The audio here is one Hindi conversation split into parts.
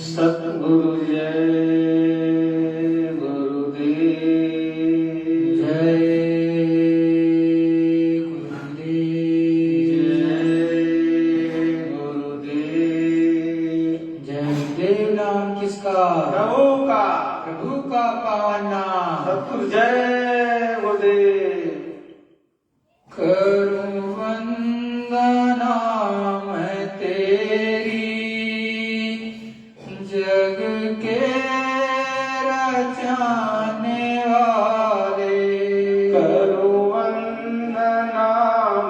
सतगुरु जय गुरुदेव जय गुरुदेव जय गुरुदेव। जय गुरुदेव नाम किसका? प्रभु का। प्रभु का पावन नाम सतगुरु जय गुरुदेव। करूं वंदना मैं तेरी जग के रचाने वाले। करूं वंदना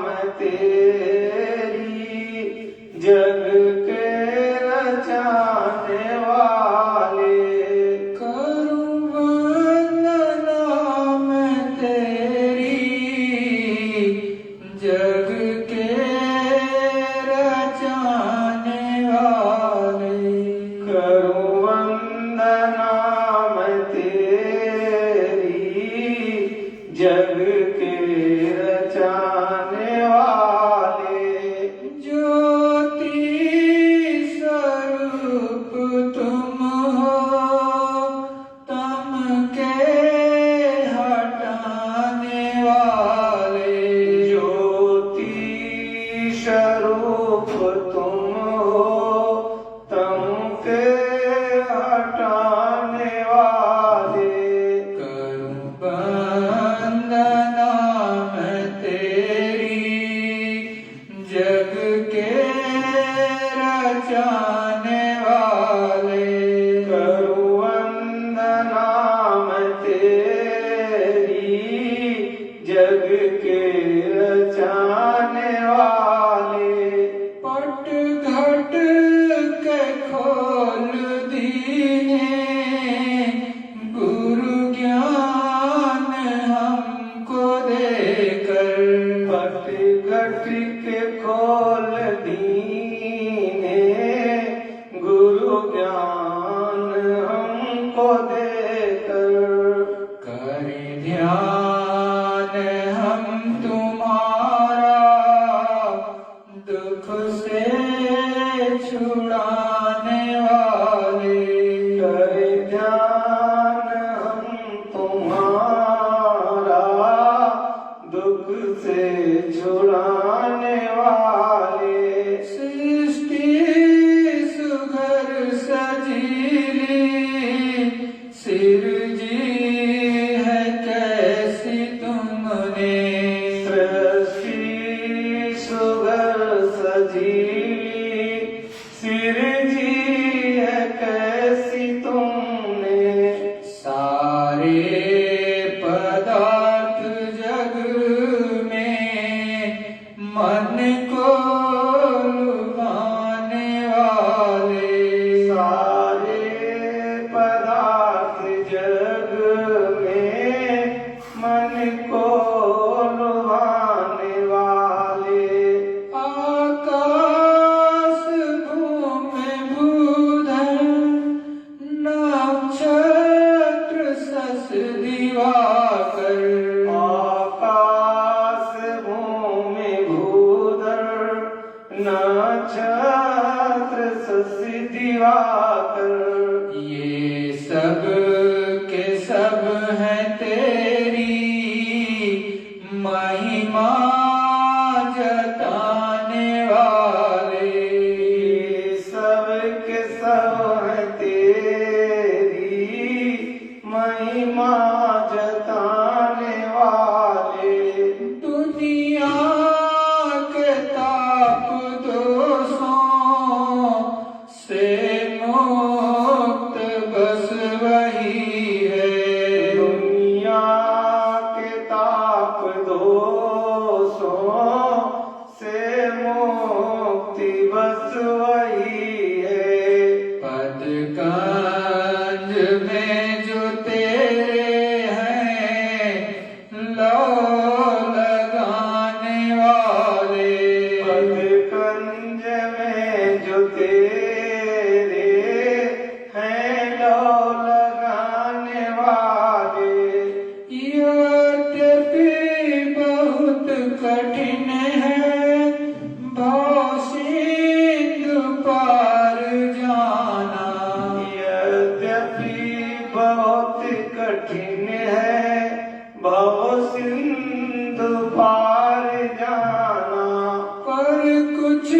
मैं तेरी जग के रचाने वाले। करूं वंदना मैं तेरी जग के रचाने वाले। करूं वंदना मैं तेरी जग के रचाने वाले। ज्योति स्वरूप तुम हो तम के हटाने वाले। ज्योति स्वरूप तुम हो तम के हटाने वाले। करूं वंदना मैं तेरी जग के रचाने वाले। करूं वंदना मैं तेरी जग के रचाने वाले। पट घट के खोल दीने गुरु ज्ञान हमको देकर। पट घट के खोल दीने गुरु ज्ञान हमको देकर। करें ध्यान हम तुम्हारा दुख से छुड़ाने वाले। करें ध्यान हम तुम्हारा दुख से छुड़ाने वाले। सृष्टि सुघर सजीली सिरजी है कैसी तुमने। सृष्टि सुघर सजीली सिरजी है कैसी तुमने। सारे पदार्थ जग में मन को लुभाने वाले। सारे पदार्थ जग में मन को लुभाने वाले। आकाश भूमि भूधर नक्षत्र सस दिवाकर। आकाश भूमि भूधर नक्षत्र सस दिवाकर। ये सब के सब हैं तेरी महिमा जताने वाले। ये सब के सब हैं तेरी महिमा जताने वाले। दुनिया के ताप दोषों से मुक्त बस वही है। दुनिया के ताप दोषों से मुक्ति बस वही है। पद कंज में जो तेरे हैं लो लगाने वाले। पद कंज में जो तेरे हैं लो लगाने बहुत कठिन है भव सिंधु पार जाना, पर कुछ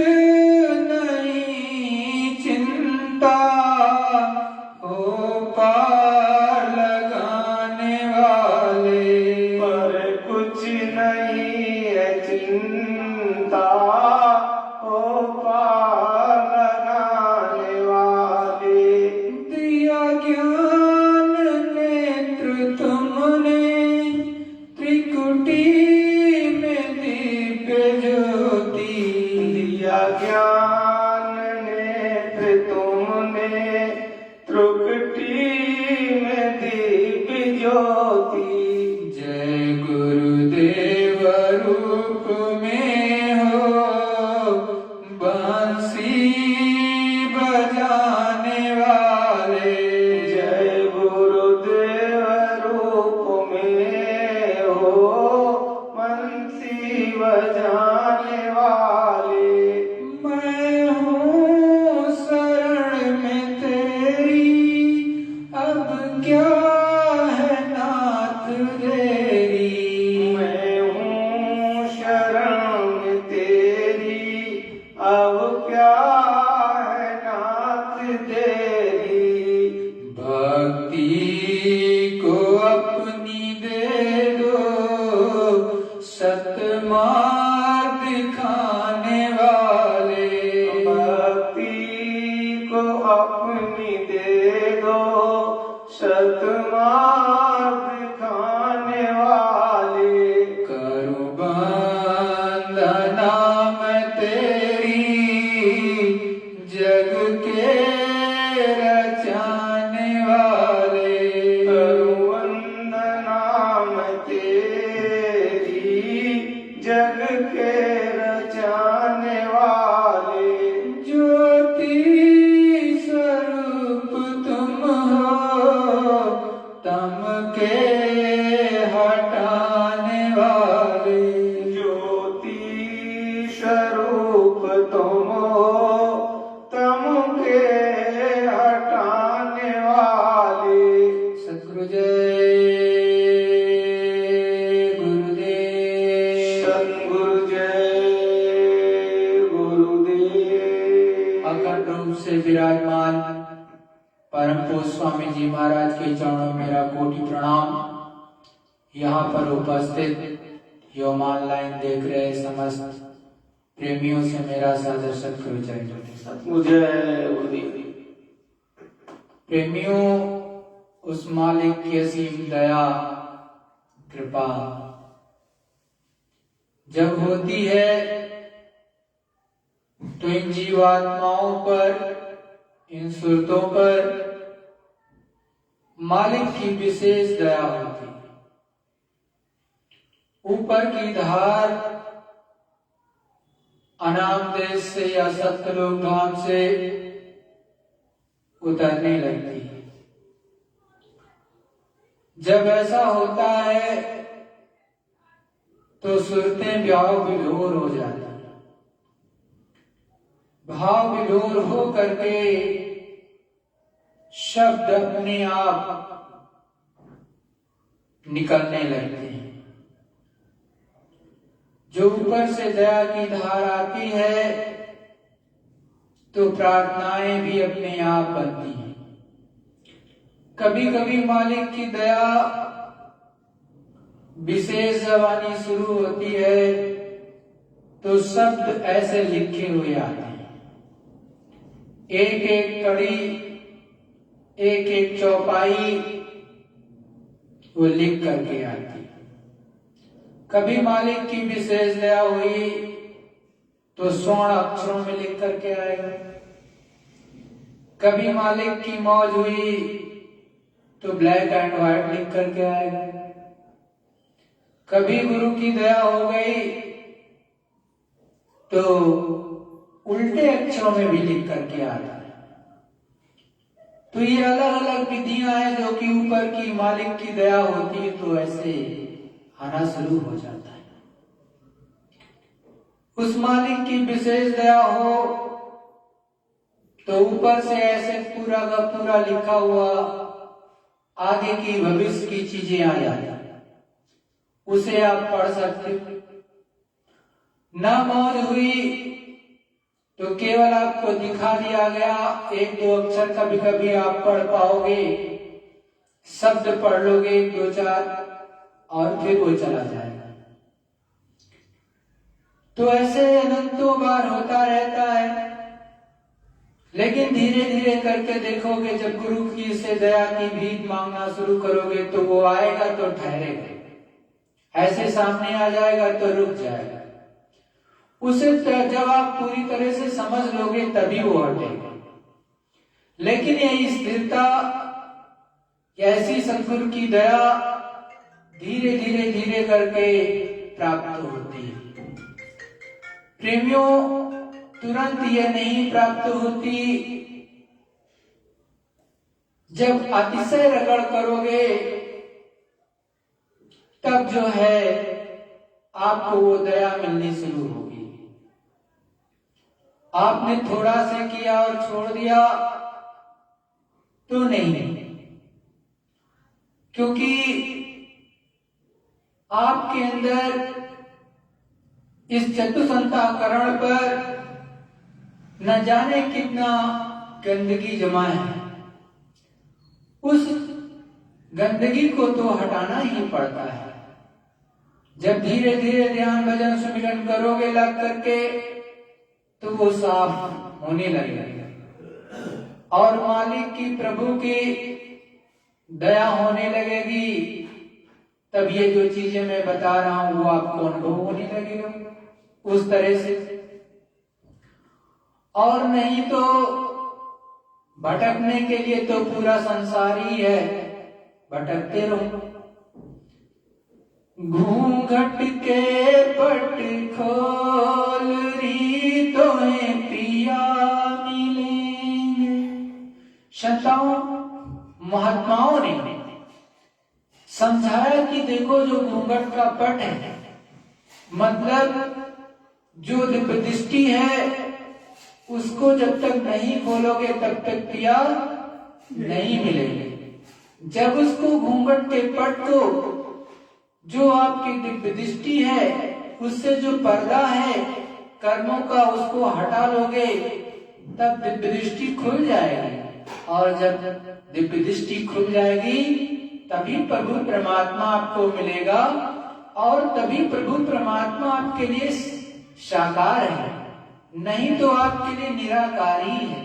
नहीं चिंता हो पार लगाने वाले, पर कुछ नहीं है चिंता हो पार लगाने वाले। दिया ज्ञान नेत्र तुमने त्रिकुटी में दिव्य ज्योति, दिया ज्ञान नेत्र तुमने त्रिकुटी में दिव्य ज्योति। जय गुरुदेव रूप में हो बंसी बजाने वाले, जय गुरुदेव रूप में हो बंसी बजाने वाले। मैं हूँ शरण में तेरी, अब क्या है नाथ तेरी। मैं हूँ शरण में तेरी, अब क्या है नाथ तेरी। भक्ति को अपनी दे दो सतमार्ग दिखाने वाले, भक्ति को अपनी दे दो सतमार्ग दिखाने वाले। करूं वंदना मैं तेरी जग के रचाने वाले, करूं वंदना मैं तेरी जग के रचाने वाले। ज्योति स्वरूप तुम हो तम के हटाने वाले, ज्योति स्वरूप तुम हो तम के हटाने वाले। सद्गुरु जय गुरुदेव। सद्गुरु जय गुरुदेव। अखंड रूप से विराजमान परम पूज्य स्वामी जी महाराज के चरणों में मेरा कोटि प्रणाम। यहाँ पर उपस्थित एवं ऑनलाइन देख रहे समस्त प्रेमियों से मेरा सादर सत्कार चाहिए। सद्गुरु जय गुरुदेव। प्रेमियों, उस मालिक की असीम दया कृपा जब होती है तो इन जीवात्माओं पर, इन सुरतों पर मालिक की विशेष दया होती है। ऊपर की धार अनाम देश से या सत्यलोक धाम से उतरने लगती है। जब ऐसा होता है तो सुरतें भाव विभोर हो जाती हैं। भाव विभोर हो करके शब्द अपने आप निकलने लगते हैं। जो ऊपर से दया की धार आती है तो प्रार्थनाएं भी अपने आप बनती हैं। कभी कभी मालिक की दया विशेष जबानी शुरू होती है तो शब्द ऐसे लिखे हुए आते हैं। एक एक कड़ी, एक एक चौपाई वो लिख करके आती है। कभी मालिक की विशेष दया हुई तो स्वर्ण अक्षरों में लिख करके आएगा। कभी मालिक की मौज हुई तो ब्लैक एंड व्हाइट लिख करके आएगा। कभी गुरु की दया हो गई तो उल्टे अक्षरों में भी लिख करके आता है। तो ये अलग अलग विधियां हैं जो कि ऊपर की मालिक की दया होती है तो ऐसे आना शुरू हो जाता है। उस मालिक की विशेष दया हो तो ऊपर से ऐसे पूरा का पूरा लिखा हुआ आगे की भविष्य की चीजें आ जाती, उसे आप पढ़ सकते हो। न मौज हुई तो केवल आपको दिखा दिया गया, एक दो अक्षर कभी कभी आप पढ़ पाओगे, शब्द पढ़ लोगे एक दो चार, और फिर वो चला जाएगा। तो ऐसे अनंतों बार होता रहता है। लेकिन धीरे धीरे करके देखोगे, जब गुरु की से दया की भीख मांगना शुरू करोगे तो वो आएगा तो ठहरेगा, ऐसे सामने आ जाएगा तो रुक जाएगा। उसे जब आप पूरी तरह से समझ लोगे तभी वो हटेगा। लेकिन यही स्थिरता, ऐसी सद्गुरु की दया धीरे धीरे धीरे करके प्राप्त होती है। प्रेमियों, तुरंत ये नहीं प्राप्त होती। जब अतिशय रगड़ करोगे तब जो है आपको वो दया मिलनी शुरू होगी। आपने थोड़ा से किया और छोड़ दिया तो नहीं, क्योंकि आपके अंदर इस चतुसंताकरण पर न जाने कितना गंदगी जमा है। उस गंदगी को तो हटाना ही पड़ता है। जब धीरे धीरे ध्यान भजन सुमिरन करोगे लग करके तो वो साफ होने लगेगा और मालिक की, प्रभु की दया होने लगेगी। तब ये जो चीजें मैं बता रहा हूं वो आपको अनुभव होने लगेगा उस तरह से। और नहीं तो भटकने के लिए तो पूरा संसार ही है, भटकते रहो। घूंघट के पट खोल री तो पिया मिलेंगे। संताओं, महात्माओं ने समझाया कि देखो, जो घूंघट का पट है, मतलब जो दिव्य दृष्टि है, उसको जब तक नहीं खोलोगे तब तक पिया नहीं मिलेगी। जब उसको घूंघट के पट को, जो आपकी दिव्य दृष्टि है, उससे जो पर्दा है कर्मों का, उसको हटा लोगे तब दिव्य दृष्टि खुल जाएगी। और जब दिव्य दृष्टि खुल जाएगी तभी प्रभु परमात्मा आपको मिलेगा, और तभी प्रभु परमात्मा आपके लिए साकार है, नहीं तो आपके लिए निराकारी है।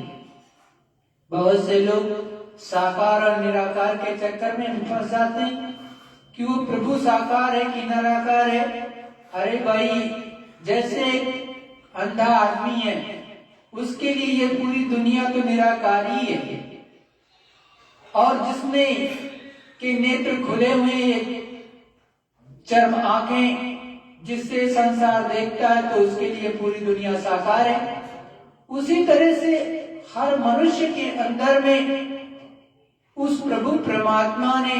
बहुत से लोग साकार और निराकार के चक्कर में फंस जाते हैं कि वो प्रभु साकार है कि निराकार है। अरे भाई, जैसे एक अंधा आदमी है, उसके लिए ये पूरी दुनिया तो निराकारी है, और जिसने के नेत्र खुले हुए, चर्म आंखें, जिससे संसार देखता है, तो उसके लिए पूरी दुनिया साकार है। उसी तरह से हर मनुष्य के अंदर में उस प्रभु परमात्मा ने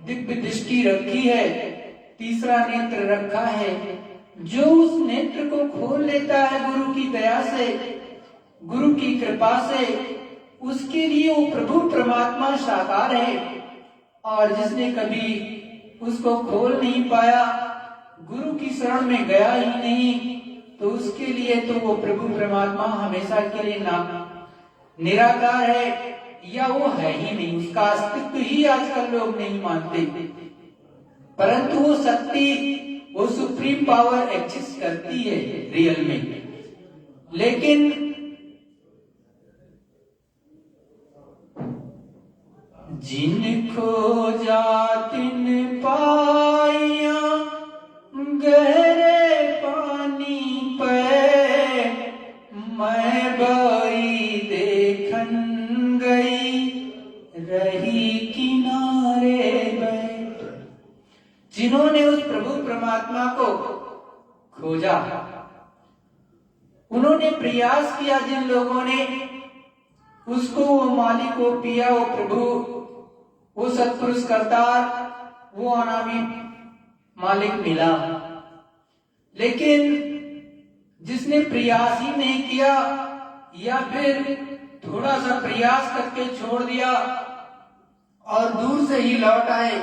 दिव्य दृष्टि रखी है, तीसरा नेत्र रखा है। जो उस नेत्र को खोल लेता है गुरु की दया से, गुरु की कृपा से, उसके लिए वो प्रभु परमात्मा साकार है। और जिसने कभी उसको खोल नहीं पाया, गुरु की शरण में गया ही नहीं, तो उसके लिए तो वो प्रभु परमात्मा हमेशा के लिए निराकार है, या वो है ही नहीं, उसका अस्तित्व ही आजकल लोग नहीं मानते। परंतु वो शक्ति, वो सुप्रीम पावर एग्जिस्ट करती है रियल में। लेकिन जिन खोजा तिन पाइया गहरे पानी पे, मैं बड़ी देखन गई रही किनारे बैठ। जिन्होंने उस प्रभु परमात्मा को खोजा, उन्होंने प्रयास किया, जिन लोगों ने उसको, वो मालिक को पिया, वो प्रभु, वो सत्पुरुष करतार, वो अनामी मालिक मिला। लेकिन जिसने प्रयास ही नहीं किया, या फिर थोड़ा सा प्रयास करके छोड़ दिया, और दूर से ही लौट आए,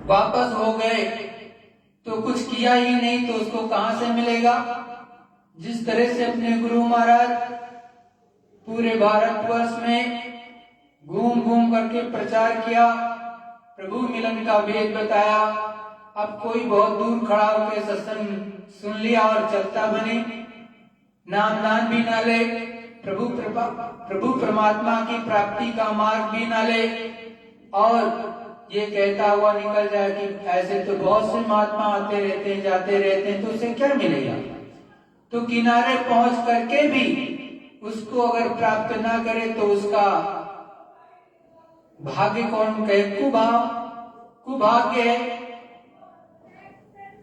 वापस हो गए तो कुछ किया ही नहीं, तो उसको कहां से मिलेगा? जिस तरह से अपने गुरु महाराज पूरे भारतवर्ष में घूम घूम करके प्रचार किया, प्रभु मिलन का भेद बताया, अब कोई बहुत दूर खड़ा होकर सत्संग सुन लिया और चलता बने, नाम दान भी ना ले, प्रभु परमात्मा की प्राप्ति का मार्ग भी ना ले, और ये कहता हुआ निकल जाए कि ऐसे तो बहुत से महात्मा आते रहते हैं जाते रहते हैं, तो उसे क्या मिलेगा? तो किनारे पहुंच करके भी उसको अगर प्राप्त ना करे तो उसका भाग्य कौन कहे? कुभाग्य है।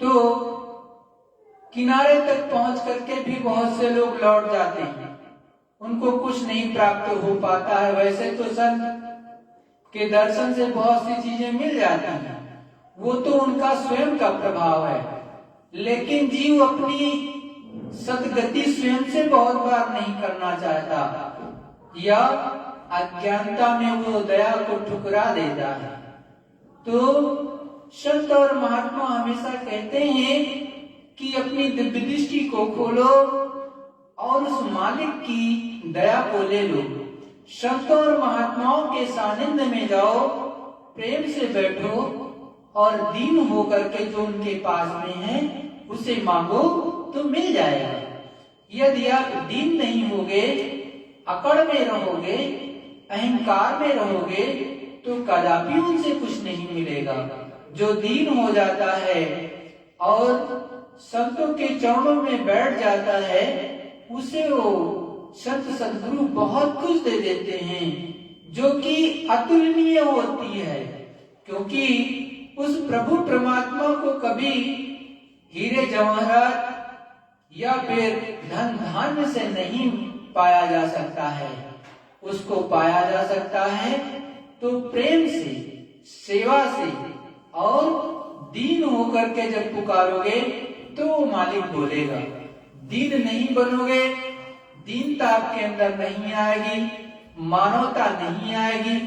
तो किनारे तक पहुंच करके भी बहुत से लोग लौट जाते हैं, उनको कुछ नहीं प्राप्त हो पाता है। वैसे तो संत के दर्शन से बहुत सी चीजें मिल जाती हैं, वो तो उनका स्वयं का प्रभाव है, लेकिन जीव अपनी सदगति स्वयं से बहुत बार नहीं करना चाहता, या अज्ञानता में वो दया को ठुकरा देता है। तो संत और महात्मा हमेशा कहते हैं कि अपनी दिव्य दृष्टि को खोलो और उस मालिक की दया को ले लो। संत और महात्माओं के सानिध्य में जाओ, प्रेम से बैठो और दीन होकर के जो उनके पास में है उसे मांगो तो मिल जाएगा। यदि आप दीन नहीं होगे, अकड़ में रहोगे, अहंकार में रहोगे, तो कदापि उनसे कुछ नहीं मिलेगा। जो दीन हो जाता है और संतों के चरणों में बैठ जाता है, उसे वो संत सद्गुरु बहुत कुछ दे देते हैं, जो कि अतुलनीय होती है, क्योंकि उस प्रभु परमात्मा को कभी हीरे जवाहरात या फिर धन धान्य से नहीं पाया जा सकता है। उसको पाया जा सकता है तो प्रेम से, सेवा से और दीन होकर के जब पुकारोगे तो वो मालिक बोलेगा। दीन नहीं बनोगे, दीनता आपके अंदर नहीं आएगी, मानवता नहीं आएगी,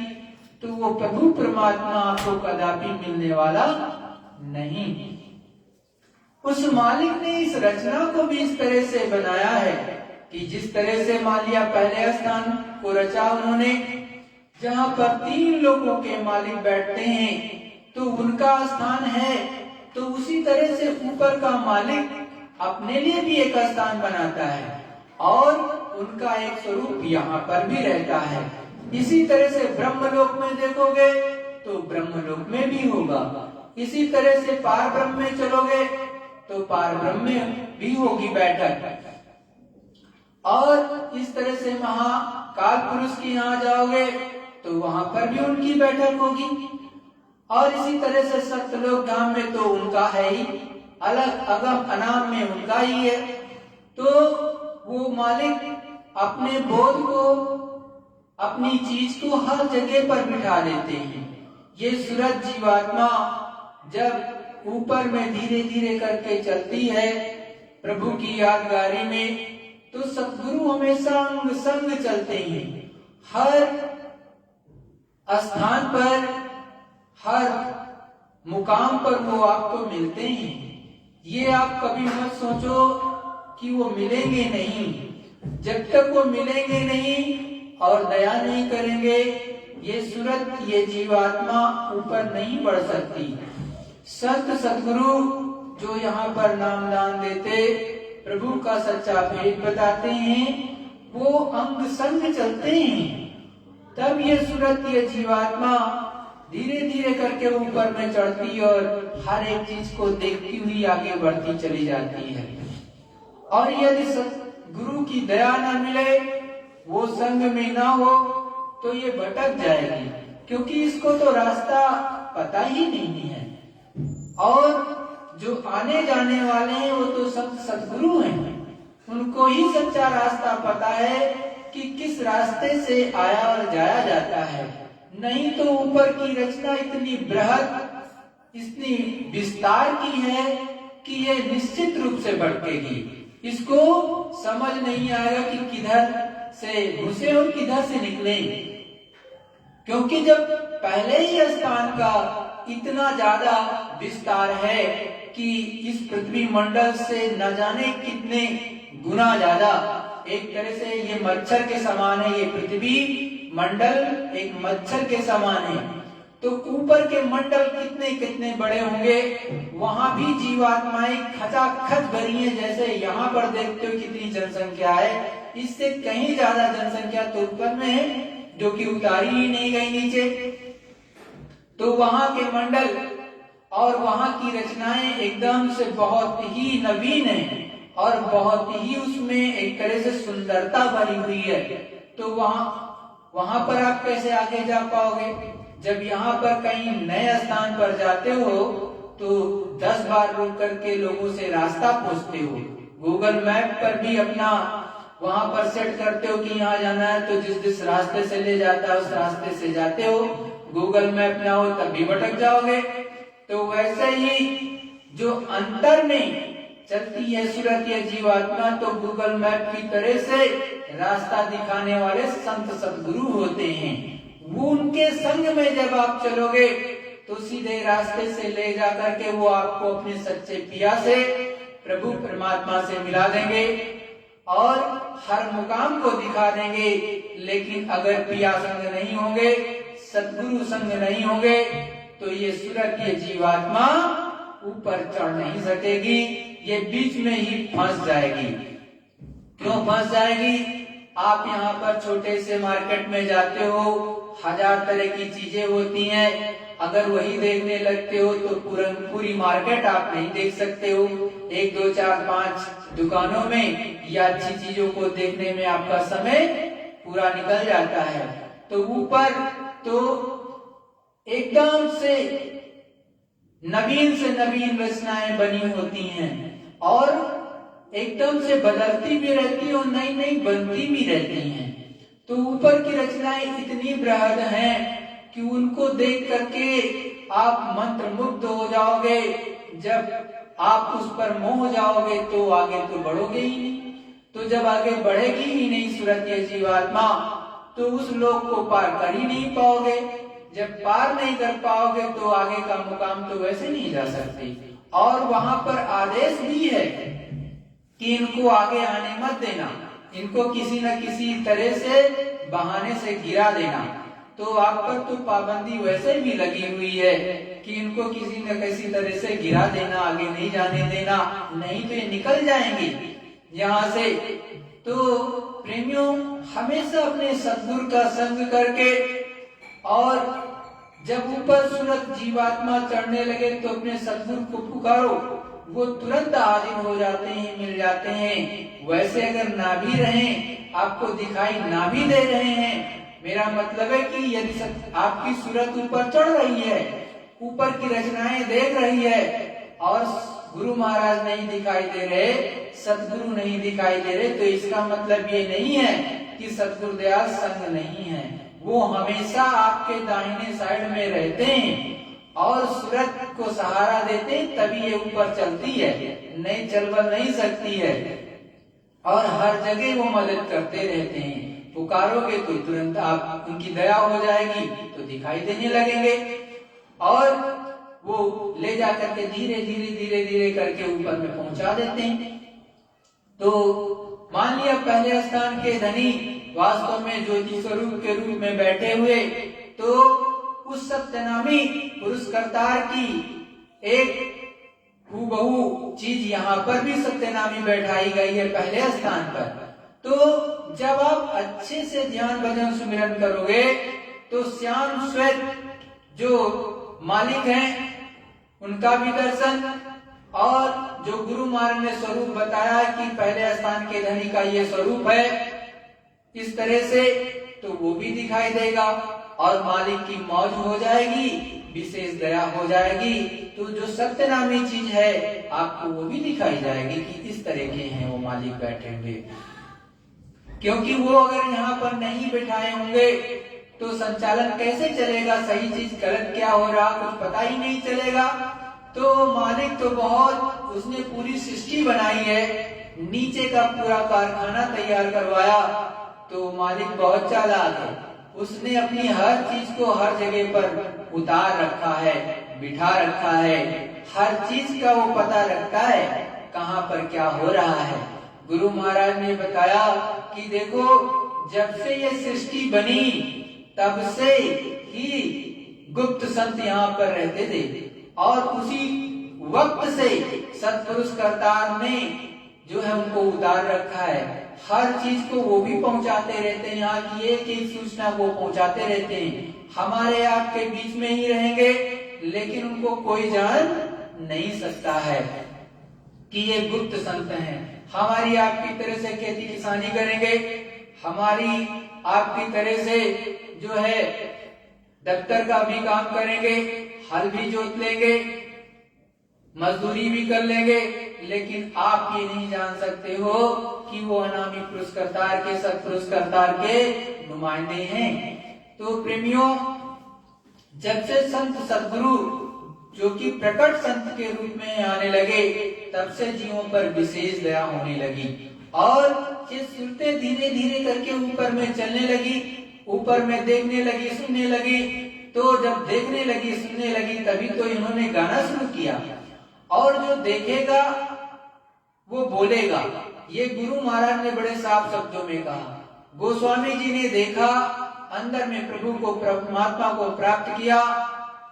तो वो प्रभु परमात्मा आपको कदापि मिलने वाला नहीं। उस मालिक ने इस रचना को भी इस तरह से बनाया है कि जिस तरह से मान लिया पहले स्थान को रचा उन्होंने, जहाँ पर 3 लोगों के मालिक बैठते हैं तो उनका स्थान है, तो उसी तरह से ऊपर का मालिक अपने लिए भी एक स्थान बनाता है और उनका एक स्वरूप यहाँ पर भी रहता है। इसी तरह से ब्रह्मलोक में देखोगे तो ब्रह्मलोक में भी होगा, इसी तरह से पार ब्रह्म में चलोगे तो पार ब्रह्म में भी होगी बैठक, और इस तरह से महाकाल पुरुष की यहाँ जाओगे तो वहां पर भी उनकी बैठक होगी, और इसी तरह से सत्यलोक धाम में तो उनका है ही, अलग अगम अनाम में उनका ही है। तो वो मालिक अपने बोध को, अपनी चीज को हर जगह पर बिठा देते हैं। ये सूरज जीवात्मा जब ऊपर में धीरे धीरे करके चलती है प्रभु की यादगारी में, तो सद्गुरु हमेशा अंग संग चलते हैं। हर स्थान पर, हर मुकाम पर वो आपको मिलते हैं। ये आप कभी मत सोचो कि वो मिलेंगे नहीं। जब तक वो मिलेंगे नहीं और दया नहीं करेंगे, ये सूरत, ये जीवात्मा ऊपर नहीं बढ़ सकती। संत सद्गुरु जो यहाँ पर नाम दान देते, प्रभु का सच्चा भेद बताते हैं, वो अंग संग चलते हैं, तब ये सूरत, ये जीवात्मा धीरे धीरे करके ऊपर में चढ़ती और हर एक चीज को देखती हुई आगे बढ़ती चली जाती है। और यदि गुरु की दया न मिले, वो संग में ना हो, तो ये भटक जाएगी, क्योंकि इसको तो रास्ता पता ही नहीं है। और जो आने जाने वाले हैं वो तो संत सद्गुरु हैं, उनको ही सच्चा रास्ता पता है कि किस रास्ते से आया और जाया जाता है। नहीं तो ऊपर की रचना इतनी बृहद, इतनी विस्तार की है कि ये निश्चित रूप से भटकेगी। इसको समझ नहीं आएगा कि किधर से घुसे और किधर से निकले, क्योंकि जब पहले ही स्थान का इतना ज्यादा विस्तार है कि इस पृथ्वी मंडल से न जाने कितने गुना ज्यादा, एक तरह से ये मच्छर के समान है, ये पृथ्वी मंडल एक मच्छर के समान है। तो ऊपर के मंडल कितने कितने बड़े होंगे, वहां भी जीवात्माएं खचाखच भरी है। जैसे यहाँ पर देखते हो कितनी जनसंख्या है, इससे कहीं ज्यादा जनसंख्या तो ऊपर में है, जो कि उतारी ही नहीं गई नीचे। तो वहां के मंडल और वहां की रचनाएं एकदम से बहुत ही नवीन है और बहुत ही उसमें एक तरह से सुंदरता भरी हुई है। तो वहां पर आप कैसे आगे जा पाओगे? जब यहाँ पर कहीं नए स्थान पर जाते हो तो 10 बार रुक करके लोगों से रास्ता पूछते हो। गूगल मैप पर भी अपना वहां पर सेट करते हो कि यहाँ जाना है, तो जिस जिस रास्ते से ले जाता है उस रास्ते से जाते हो। गूगल मैप ना हो तब भी भटक जाओगे। तो वैसे ही जो अंतर में चलती है सूरत या जीवात्मा, तो गूगल मैप की तरह से रास्ता दिखाने वाले संत सदगुरु होते हैं। वो उनके संग में जब आप चलोगे तो सीधे रास्ते से ले जा करके वो आपको अपने सच्चे पिया से, प्रभु परमात्मा से मिला देंगे और हर मुकाम को दिखा देंगे। लेकिन अगर पिया संग नहीं होंगे, सदगुरु संग नहीं होंगे, तो ये सूरत ये जीवात्मा ऊपर चढ़ नहीं सकेगी, ये बीच में ही फंस जाएगी। क्यों फंस जाएगी? आप यहाँ पर छोटे से मार्केट में जाते हो, 1000 तरह की चीजें होती हैं। अगर वही देखने लगते हो तो पूरी मार्केट आप नहीं देख सकते हो। 1 2 4 5 दुकानों में या अच्छी चीजों को देखने में आपका समय पूरा निकल जाता है। तो ऊपर तो एकदम से नवीन रचनाएं बनी होती हैं और एकदम से बदलती भी रहती है और नई नई बनती भी रहती हैं। तो ऊपर की रचनाएं इतनी बृहद हैं कि उनको देख करके आप मंत्र मुग्ध हो जाओगे। जब आप उस पर मोह जाओगे तो आगे तो बढ़ोगे ही नहीं। तो जब आगे बढ़ेगी ही नहीं सूरत या जीवात्मा, तो उस लोक को पार कर ही नहीं पाओगे। जब पार नहीं कर पाओगे तो आगे का मुकाम तो वैसे नहीं जा सकते। और वहां पर आदेश भी है कि इनको आगे आने मत देना, इनको किसी न किसी तरह से बहाने से गिरा देना। तो आप पर तो पाबंदी वैसे भी लगी हुई है कि इनको किसी न किसी तरह से गिरा देना, आगे नहीं जाने देना, नहीं तो ये निकल जाएंगे यहाँ से। तो प्रेमियों, हमेशा अपने सद्गुरु का संग करके, और जब ऊपर सूरत जीवात्मा चढ़ने लगे तो अपने सद्गुरु को पुकारो, वो तुरंत हाजिर हो जाते हैं, मिल जाते हैं। वैसे अगर ना भी रहें, आपको दिखाई ना भी दे रहे हैं, मेरा मतलब है कि यदि आपकी सूरत ऊपर चढ़ रही है, ऊपर की रचनाएं देख रही है और गुरु महाराज नहीं दिखाई दे रहे, सतगुरु नहीं दिखाई दे रहे, तो इसका मतलब ये नहीं है कि सतगुरु दयाल संग नहीं है। वो हमेशा आपके दाहिने साइड में रहते हैं और सूरत को सहारा देते हैं, तभी ये ऊपर चलती है, नहीं चल बल नहीं सकती है। और हर जगह वो मदद करते रहते हैं। पुकारोगे तो तुरंत आप उनकी दया हो जाएगी, तो दिखाई देने लगेंगे और वो ले जाकर के धीरे धीरे करके ऊपर में पहुंचा देते हैं। तो मान लिया पहले स्थान के धनी वास्तव में ज्योति स्वरूप के रूप में बैठे हुए, तो उस सत्यनामी पुरुष करतार की एक हूबहू चीज यहाँ पर भी सत्यनामी बैठाई गई है पहले स्थान पर। तो जब आप अच्छे से ध्यान भजन सुमिरन करोगे तो श्याम श्वेत जो मालिक हैं उनका भी दर्शन, और जो गुरु महाराज ने स्वरूप बताया कि पहले स्थान के धनी का ये स्वरूप है इस तरह से, तो वो भी दिखाई देगा और मालिक की मौज हो जाएगी, विशेष दया हो जाएगी। तो जो सत्यनामी चीज है आपको वो भी दिखाई जाएगी कि इस तरह के हैं वो मालिक बैठे हुए। क्योंकि वो अगर यहाँ पर नहीं बैठाए होंगे तो संचालन कैसे चलेगा, सही चीज गलत क्या हो रहा कुछ पता ही नहीं चलेगा। तो मालिक तो बहुत, उसने पूरी सृष्टि बनाई है, नीचे का पूरा कारखाना तैयार करवाया, तो मालिक बहुत चालाक है, उसने अपनी हर चीज को हर जगह पर उतार रखा है, बिठा रखा है, हर चीज का वो पता रखता है कहाँ पर क्या हो रहा है। गुरु महाराज ने बताया कि देखो, जब से ये सृष्टि बनी तब से ही गुप्त संत यहाँ पर रहते थे और उसी वक्त से सत्पुरुष करतार ने जो है उनको उतार रखा है। हर चीज को वो भी पहुंचाते रहते हैं, यहाँ की एक एक सूचना को पहुंचाते रहते हैं। हमारे आपके बीच में ही रहेंगे लेकिन उनको कोई जान नहीं सकता है कि ये गुप्त संत हैं। हमारी आपकी तरह से खेती किसानी करेंगे, हमारी आपकी तरह से जो है दफ्तर का भी काम करेंगे, हल भी जोत लेंगे, मजदूरी भी कर लेंगे, लेकिन आप ये नहीं जान सकते हो कि वो अनामी पुरस्कर्तार के सत्पुरुषकर्तार के नुमाइंदे हैं। तो प्रेमियों, जब से संत सदगुरु जो कि प्रकट संत के रूप में आने लगे तब से जीवों पर विशेष दया होने लगी और ये सुरतें धीरे धीरे करके ऊपर में चलने लगी, ऊपर में देखने लगी, सुनने लगी। तो जब देखने लगी, सुनने लगी, तभी तो इन्होंने गाना शुरू किया और जो देखेगा वो बोलेगा। ये गुरु महाराज ने बड़े साफ शब्दों में कहा। गोस्वामी जी ने देखा, अंदर में प्रभु को, परमात्मा को प्राप्त किया,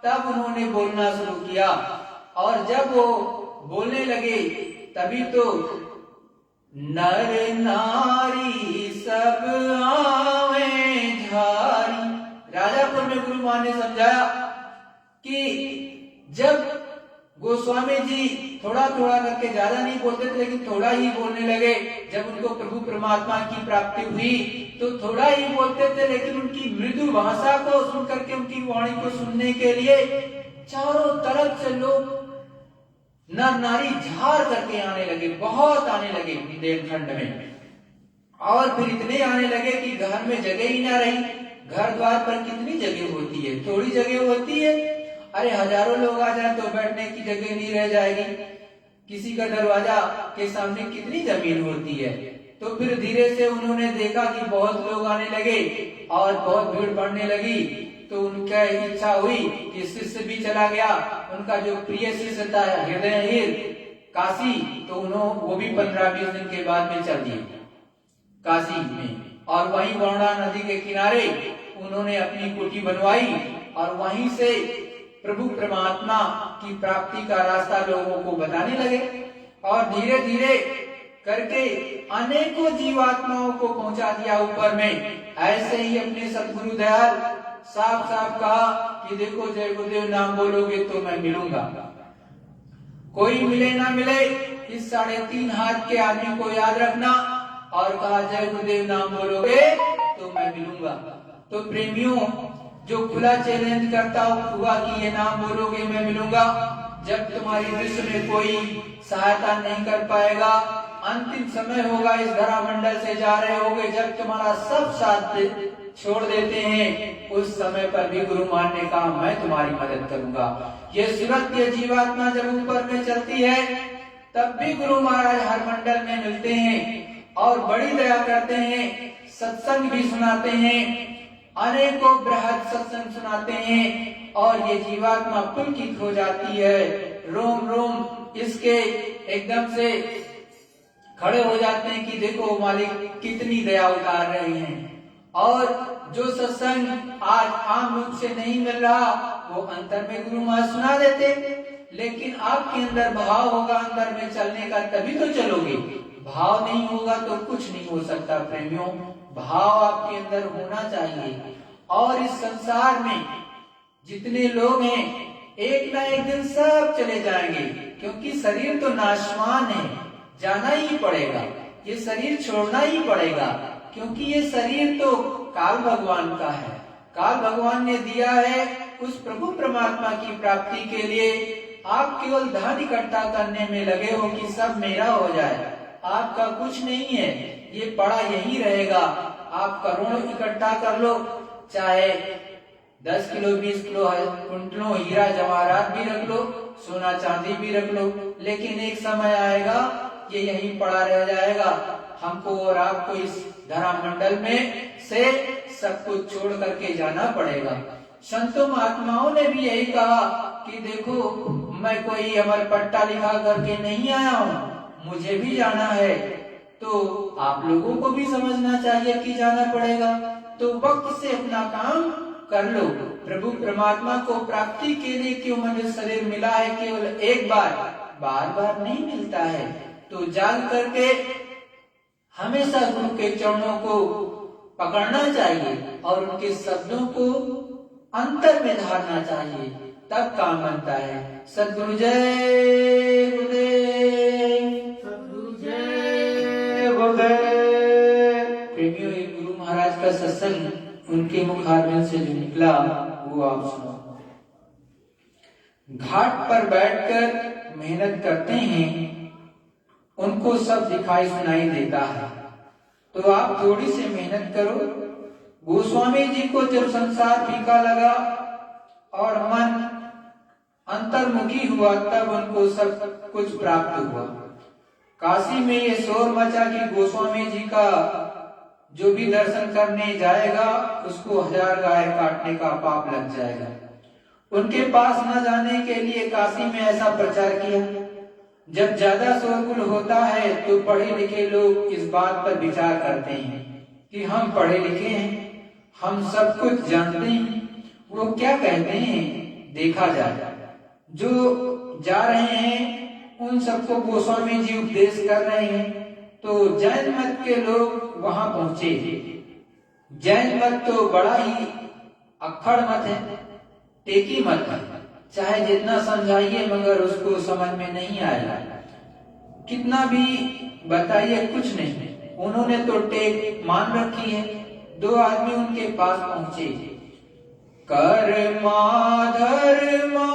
तब उन्होंने बोलना शुरू किया और जब वो बोलने लगे तभी तो नर नारी सब आवे झारी। राजापुर में गुरु महाराज ने समझाया कि जब गोस्वामी जी थोड़ा थोड़ा करके, ज्यादा नहीं बोलते थे लेकिन थोड़ा ही बोलने लगे, जब उनको प्रभु परमात्मा की प्राप्ति हुई तो थोड़ा ही बोलते थे, लेकिन उनकी मृदु भाषा को सुन करके, उनकी वाणी को सुनने के लिए चारों तरफ से लोग नर नारी झार करके आने लगे, बहुत आने लगे बुंदेलखंड में। और फिर इतने आने लगे कि घर में जगह ही ना रही। घर द्वार पर कितनी जगह होती है, थोड़ी जगह होती है। अरे हजारों लोग आ जाए तो बैठने की जगह नहीं रह जाएगी। किसी का दरवाजा के सामने कितनी जमीन होती है। तो फिर धीरे से उन्होंने देखा कि बहुत लोग आने लगे और बहुत भीड़ बढ़ने लगी। तो उनका इच्छा हुई कि शिष्य भी चला गया, उनका जो प्रिय शिष्य था हृदयहीर काशी, तो उन्होंने वो भी 15-20 दिन के बाद में चल दिए काशी में। और वहीं वरुणा नदी के किनारे उन्होंने अपनी कुटी बनवाई और वहीं से प्रभु परमात्मा की प्राप्ति का रास्ता लोगों को बताने लगे और धीरे धीरे करके अनेकों जीवात्माओं को पहुंचा दिया ऊपर में। ऐसे ही अपने सतगुरु दयाल साफ साफ कहा कि देखो, जय गुरुदेव नाम बोलोगे तो मैं मिलूंगा, कोई मिले ना मिले, इस 3.5 हाथ के आदमी को याद रखना। और कहा जय गुरुदेव नाम बोलोगे तो मैं मिलूंगा। तो प्रेमियों, जो खुला चैलेंज करता हुआ कि ये नाम बोलोगे मैं मिलूंगा, जब तुम्हारी विश्व में कोई सहायता नहीं कर पाएगा, अंतिम समय होगा, इस धरा मंडल से जा रहे होगे, जब तुम्हारा सब साथ छोड़ देते हैं, उस समय पर भी गुरु मान ने कहा मैं तुम्हारी मदद करूंगा। ये सूरत ये जीवात्मा जब ऊपर में चलती है तब भी गुरु महाराज हर मंडल में मिलते हैं और बड़ी दया करते हैं, सत्संग भी सुनाते हैं, अनेकों बृहद सत्संग सुनाते हैं और ये जीवात्मा पुलकित हो जाती है। रोम रोम इसके एकदम से खड़े हो जाते हैं कि देखो मालिक कितनी दया उतार रहे हैं। और जो सत्संग आज आम रूप से नहीं मिल रहा वो अंतर में गुरु महाराज सुना देते, लेकिन आपके अंदर भाव होगा अंदर में चलने का, तभी तो चलोगे। भाव नहीं होगा तो कुछ नहीं हो सकता। प्रेमियों, भाव आपके अंदर होना चाहिए। और इस संसार में जितने लोग हैं एक ना एक दिन सब चले जाएंगे, क्योंकि शरीर तो नाशवान है, जाना ही पड़ेगा, ये शरीर छोड़ना ही पड़ेगा, क्योंकि ये शरीर तो काल भगवान का है। काल भगवान ने दिया है उस प्रभु परमात्मा की प्राप्ति के लिए। आप केवल धन इकट्ठा करने में लगे हो कि सब मेरा हो जाए, आपका कुछ नहीं है, ये पड़ा यही रहेगा। आप करोड़ों इकट्ठा कर लो, चाहे 10 किलो 20 किलो कुंटलों हीरा जवाहरात भी रख लो, सोना चांदी भी रख लो, लेकिन एक समय आएगा ये यहीं पड़ा रह जाएगा। हमको और आपको इस धरा मंडल में से सब कुछ छोड़ करके जाना पड़ेगा। संतों महात्माओं ने भी यही कहा कि देखो, मैं कोई अमर पट्टा लिखा करके नहीं आया हूँ, मुझे भी जाना है। तो आप लोगों को भी समझना चाहिए कि जाना पड़ेगा, तो वक्त से अपना काम कर लो। प्रभु परमात्मा को प्राप्ति के लिए क्यों मनुष्य शरीर मिला है, केवल एक बार, बार बार नहीं मिलता है। तो जाग करके हमेशा गुरु के चरणों को पकड़ना चाहिए और उनके शब्दों को अंतर में धारना चाहिए, तब काम बनता है। सद्गुरु जय गुरुदेव। सद्गुरु जय गुरुदेव। प्रेमियों, एक गुरु महाराज का सत्संग उनके मुखारबिंद से जो निकला वो आप सुनो। घाट पर बैठकर मेहनत करते हैं, उनको सब दिखाई सुनाई देता है, तो आप थोड़ी सी मेहनत करो। गोस्वामी जी को जब संसार फीका लगा और मन अंतर्मुखी हुआ, तब उनको सब कुछ प्राप्त हुआ। काशी में ये शोर मचा कि गोस्वामी जी का जो भी दर्शन करने जाएगा उसको 1000 गाय काटने का पाप लग जाएगा। उनके पास न जाने के लिए काशी में ऐसा प्रचार किया। जब ज्यादा शोरगुल होता है तो पढ़े लिखे लोग इस बात पर विचार करते हैं कि हम पढ़े लिखे हैं, हम सब कुछ जानते हैं। वो क्या कहते हैं, देखा जाए। जो जा रहे हैं उन सबको गोस्वामी जी उपदेश कर रहे हैं। तो जैन मत के लोग वहां पहुंचे। जैन मत तो बड़ा ही अक्खड़ मत है, टेकी मत है, चाहे जितना समझाइए मगर उसको समझ में नहीं आएगा। कितना भी बताइए कुछ नहीं, उन्होंने तो टेक मान रखी है। 2 आदमी उनके पास पहुंचे। कर्मा धर्मा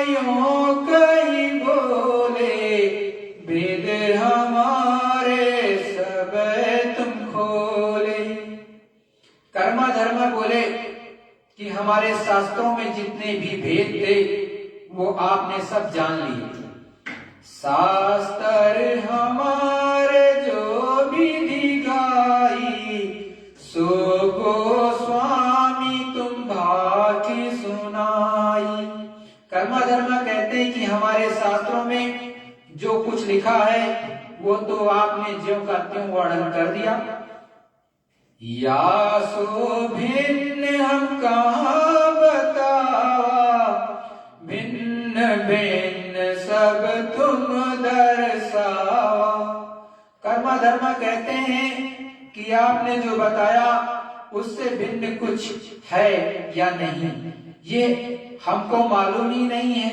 यों कही बोले, वेद हमारे सब तुम खोले। कर्मा धर्मा बोले कि हमारे शास्त्रों में जितने भी भेद थे वो आपने सब जान लिए। शास्त्र हमारे जो विधि गाई, सो गोस्वामी तुम भाकी सुनाई। कर्मा धर्मा कहते हैं कि हमारे शास्त्रों में जो कुछ लिखा है वो तो आपने ज्यों का त्यों वर्णन कर दिया। या सो भिन्न हम कहाँ बतावा, भिन्न भिन्न सब तुम दर्शावा। कर्मा धर्मा कहते हैं कि आपने जो बताया उससे भिन्न कुछ है या नहीं, ये हमको मालूम ही नहीं है।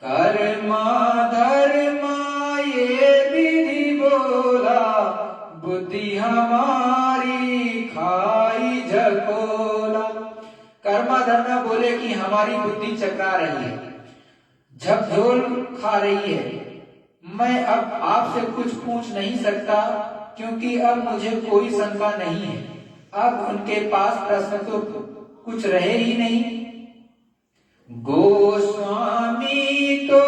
कर्मा धर्मा ये विधि बोला, बुद्धि हमारी खाई झकोला। कर्मा धर्मा बोले कि हमारी बुद्धि चकरा रही है, झकझोल खा रही है। मैं अब आपसे कुछ पूछ नहीं सकता क्योंकि अब मुझे कोई शंका नहीं है। अब उनके पास प्रश्न तो कुछ रहे ही नहीं। गोस्वामी तो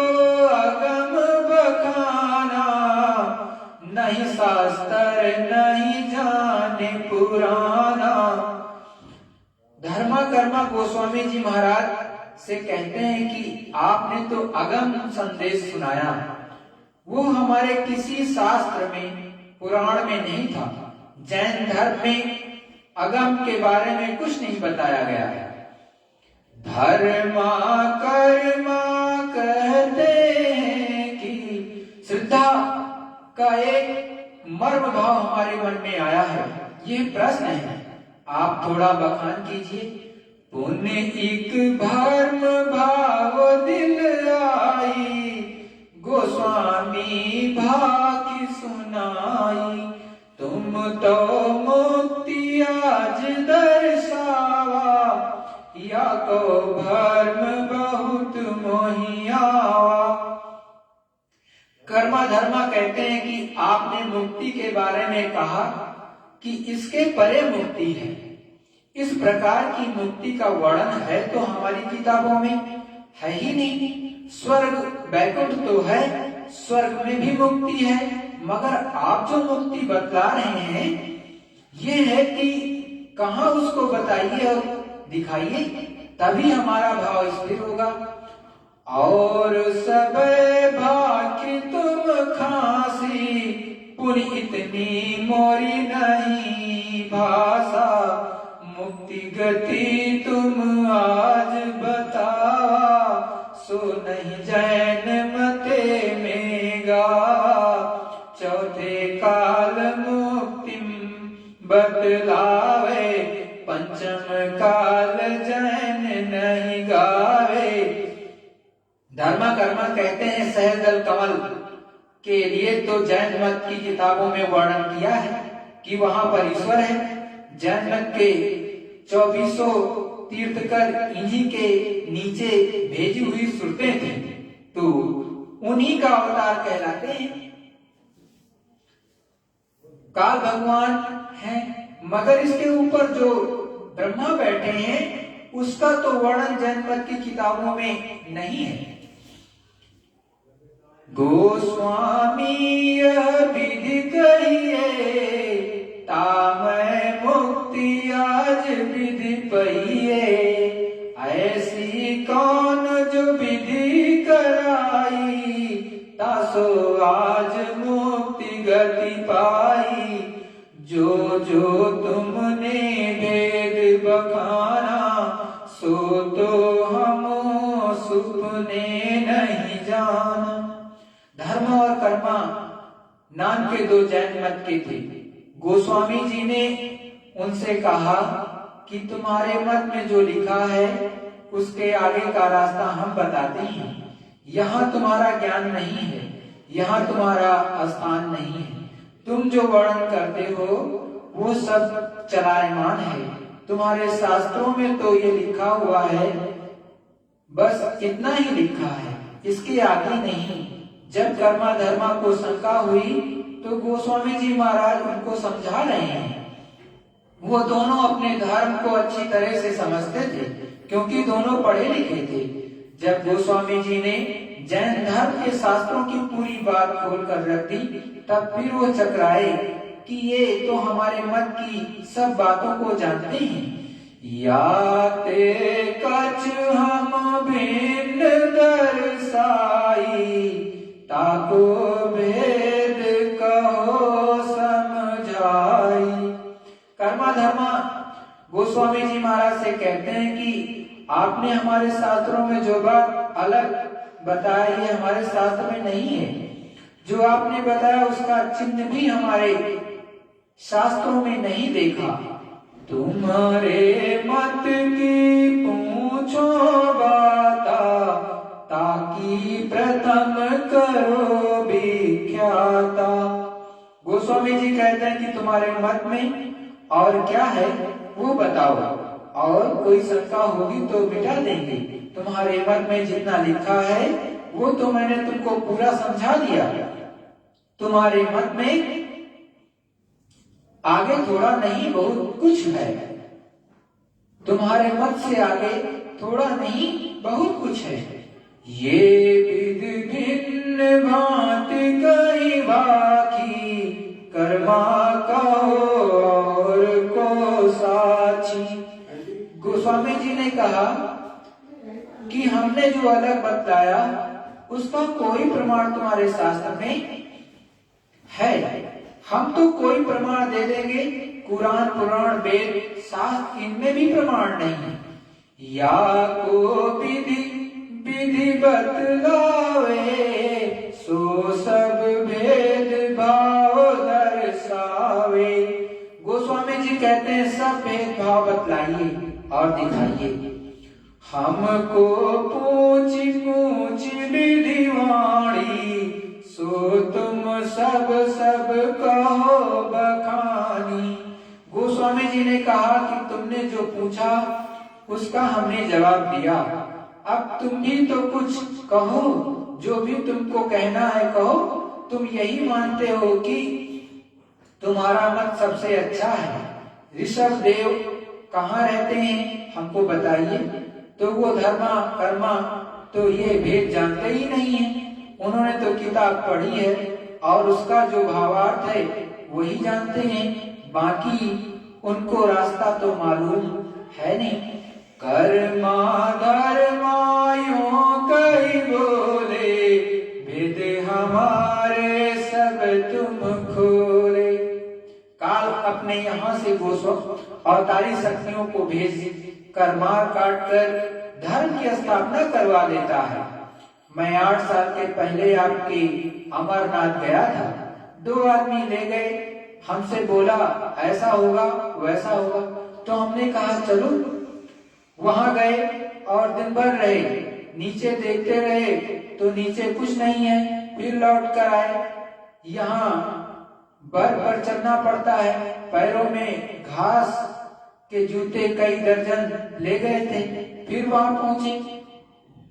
अगम बखाना, नहीं शास्त्र नहीं जाने पुराना। धर्मा कर्मा गोस्वामी जी महाराज से कहते हैं कि आपने तो अगम संदेश सुनाया, वो हमारे किसी शास्त्र में पुराण में नहीं था। जैन धर्म में अगम के बारे में कुछ नहीं बताया गया है। धर्मा कर्मा कहते हैं कि श्रद्धा का एक मर्म भाव हमारे मन में आया है। ये प्रश्न है, आप थोड़ा बखान कीजिए। पुण्य एक भर्म भाव दिल आई, गोस्वामी भाकी सुनाई। तुम तो मुक्ति आज दर्शावा, या को भर्म बहुत मोहियावा। कर्मा धर्मा कहते हैं कि आपने मुक्ति के बारे में कहा कि इसके परे मुक्ति है। इस प्रकार की मुक्ति का वर्णन है तो हमारी किताबों में है ही नहीं। स्वर्ग वैकुंठ तो है, स्वर्ग में भी मुक्ति है, मगर आप जो मुक्ति बतला रहे हैं ये है कि कहाँ उसको बताइए और दिखाइए, तभी हमारा भाव स्थिर होगा। और सब बाकी तुम खांसी, पुनि इतनी मोरी नहीं भाषा, मुक्ति गति तुम आज बतावा, सो नहीं जैन मते में गावा, चौथे काल मुक्तिम बतलावे, पंचम काल जैन नहीं गावे। धर्मा कर्मा कहते हैं सहजल कमल के लिए तो जैन मत की किताबों में वर्णन किया है कि वहां पर ईश्वर है। जैन मत के 2400 तीर्थकर इन्हीं के नीचे भेजी हुई सुरतें थी, तो उन्हीं का अवतार कहलाते हैं। काल भगवान है, मगर इसके ऊपर जो ब्रह्मा बैठे हैं उसका तो वर्णन जैन मत की किताबों में नहीं है। गोस्वामी यह विधि कहिए, तामय मुक्ति आज विधि पहिए, ऐसी कौन जो विधि कराई, तासो आज मुक्ति गति पाई, जो जो तुमने वेद बखाना, सो तो हम सुपने नहीं जाना। धर्म और कर्मा नाम के दो जैन मत के थे। गोस्वामी जी ने उनसे कहा कि तुम्हारे मत में जो लिखा है उसके आगे का रास्ता हम बताते हैं। यहाँ तुम्हारा ज्ञान नहीं है, यहाँ तुम्हारा स्थान नहीं है। तुम जो वर्णन करते हो वो सब चलायमान है। तुम्हारे शास्त्रों में तो ये लिखा हुआ है, बस इतना ही लिखा है, इसके आगे नहीं। जब कर्मा धर्मा को शंका हुई तो गोस्वामी जी महाराज उनको समझा रहे हैं। वो दोनों अपने धर्म को अच्छी तरह से समझते थे क्योंकि दोनों पढ़े लिखे थे। जब गोस्वामी जी ने जैन धर्म के शास्त्रों की पूरी बात खोल कर रख दी, तब फिर वो चकराए कि ये तो हमारे मत की सब बातों को जानते हैं। या ते कछ हम भिन्न दर्शाई, ताको भेद कहो समझाई। कर्मा धर्मा गोस्वामी जी महाराज से कहते हैं कि आपने हमारे शास्त्रों में जो बात अलग बताई है हमारे शास्त्र में नहीं है। जो आपने बताया उसका चिन्ह भी हमारे शास्त्रों में नहीं देखा। तुम्हारे मत की पूछो बाता, ताकि प्रथम करो विख्याता। गोस्वामी जी कहते हैं कि तुम्हारे मत में और क्या है वो बताओ, और कोई शंका होगी तो मिटा देंगे। तुम्हारे मत में जितना लिखा है वो तो मैंने तुमको पूरा समझा दिया। तुम्हारे मत में आगे थोड़ा नहीं बहुत कुछ है। तुम्हारे मत से आगे थोड़ा नहीं बहुत कुछ है। ये विधि भिन्न भांति कई बाकी, कर्मा कहो और को साची। गोस्वामी जी ने कहा कि हमने जो अलग बतलाया उसका कोई प्रमाण तुम्हारे शास्त्र में है। हम तो कोई प्रमाण दे देंगे, कुरान पुराण वेद शास्त्र इनमें भी प्रमाण नहीं है। या को विधि विधि बतलावे, सो सब भेद भाव दर्शावे। गोस्वामी जी कहते हैं सब भेद भाव बतलाइए और दिखाइए। हमको पूछ पूछ विधि वाणी, सो तुम सब सब कहो बखानी। गोस्वामी जी ने कहा कि तुमने जो पूछा उसका हमने जवाब दिया, अब तुम भी तो कुछ कहो, जो भी तुमको कहना है कहो। तुम यही मानते हो कि तुम्हारा मत सबसे अच्छा है। ऋषभ देव कहाँ रहते हैं हमको बताइए। तो वो धर्मा कर्मा तो ये भेद जानते ही नहीं है। उन्होंने तो किताब पढ़ी है और उसका जो भावार्थ है वही जानते हैं, बाकी उनको रास्ता तो मालूम है नहीं। कर्मा धर्मायों कई बोले, वेद हमारे सब तुम खोले। काल अपने यहाँ से गोसो अवतारी शक्तियों को भेज कर मार काट कर धर्म की स्थापना करवा देता है। मैं 8 साल के पहले आपके अमरनाथ गया था, 2 आदमी ले गए, हमसे बोला ऐसा होगा वैसा होगा, तो हमने कहा चलो। वहां गए और दिन भर रहे, नीचे देखते रहे तो नीचे कुछ नहीं है, फिर लौट कर आए। यहाँ बर्फ पर चलना पड़ता है, पैरों में घास के जूते कई दर्जन ले गए थे। फिर वहां पहुंचे,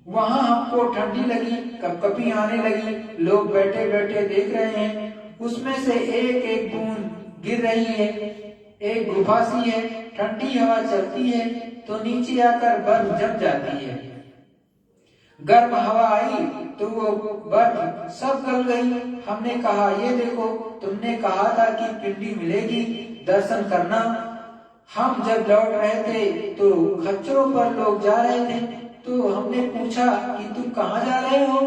वहां हमको ठंडी लगी, कपकपी आने लगी, लोग बैठे बैठे देख रहे हैं, उसमें से एक एक बूंद गिर रही है। एक गुफा सी है, ठंडी हवा चलती है तो नीचे आकर बर्फ जम जाती है। गर्म हवा आई तो वो बर्फ सब गल गई। हमने कहा ये देखो, तुमने कहा था कि पिंडी मिलेगी, दर्शन करना। हम जब लौट रहे थे तो खच्चरों पर लोग जा रहे थे, तो हमने पूछा कि तुम कहाँ जा रहे हो?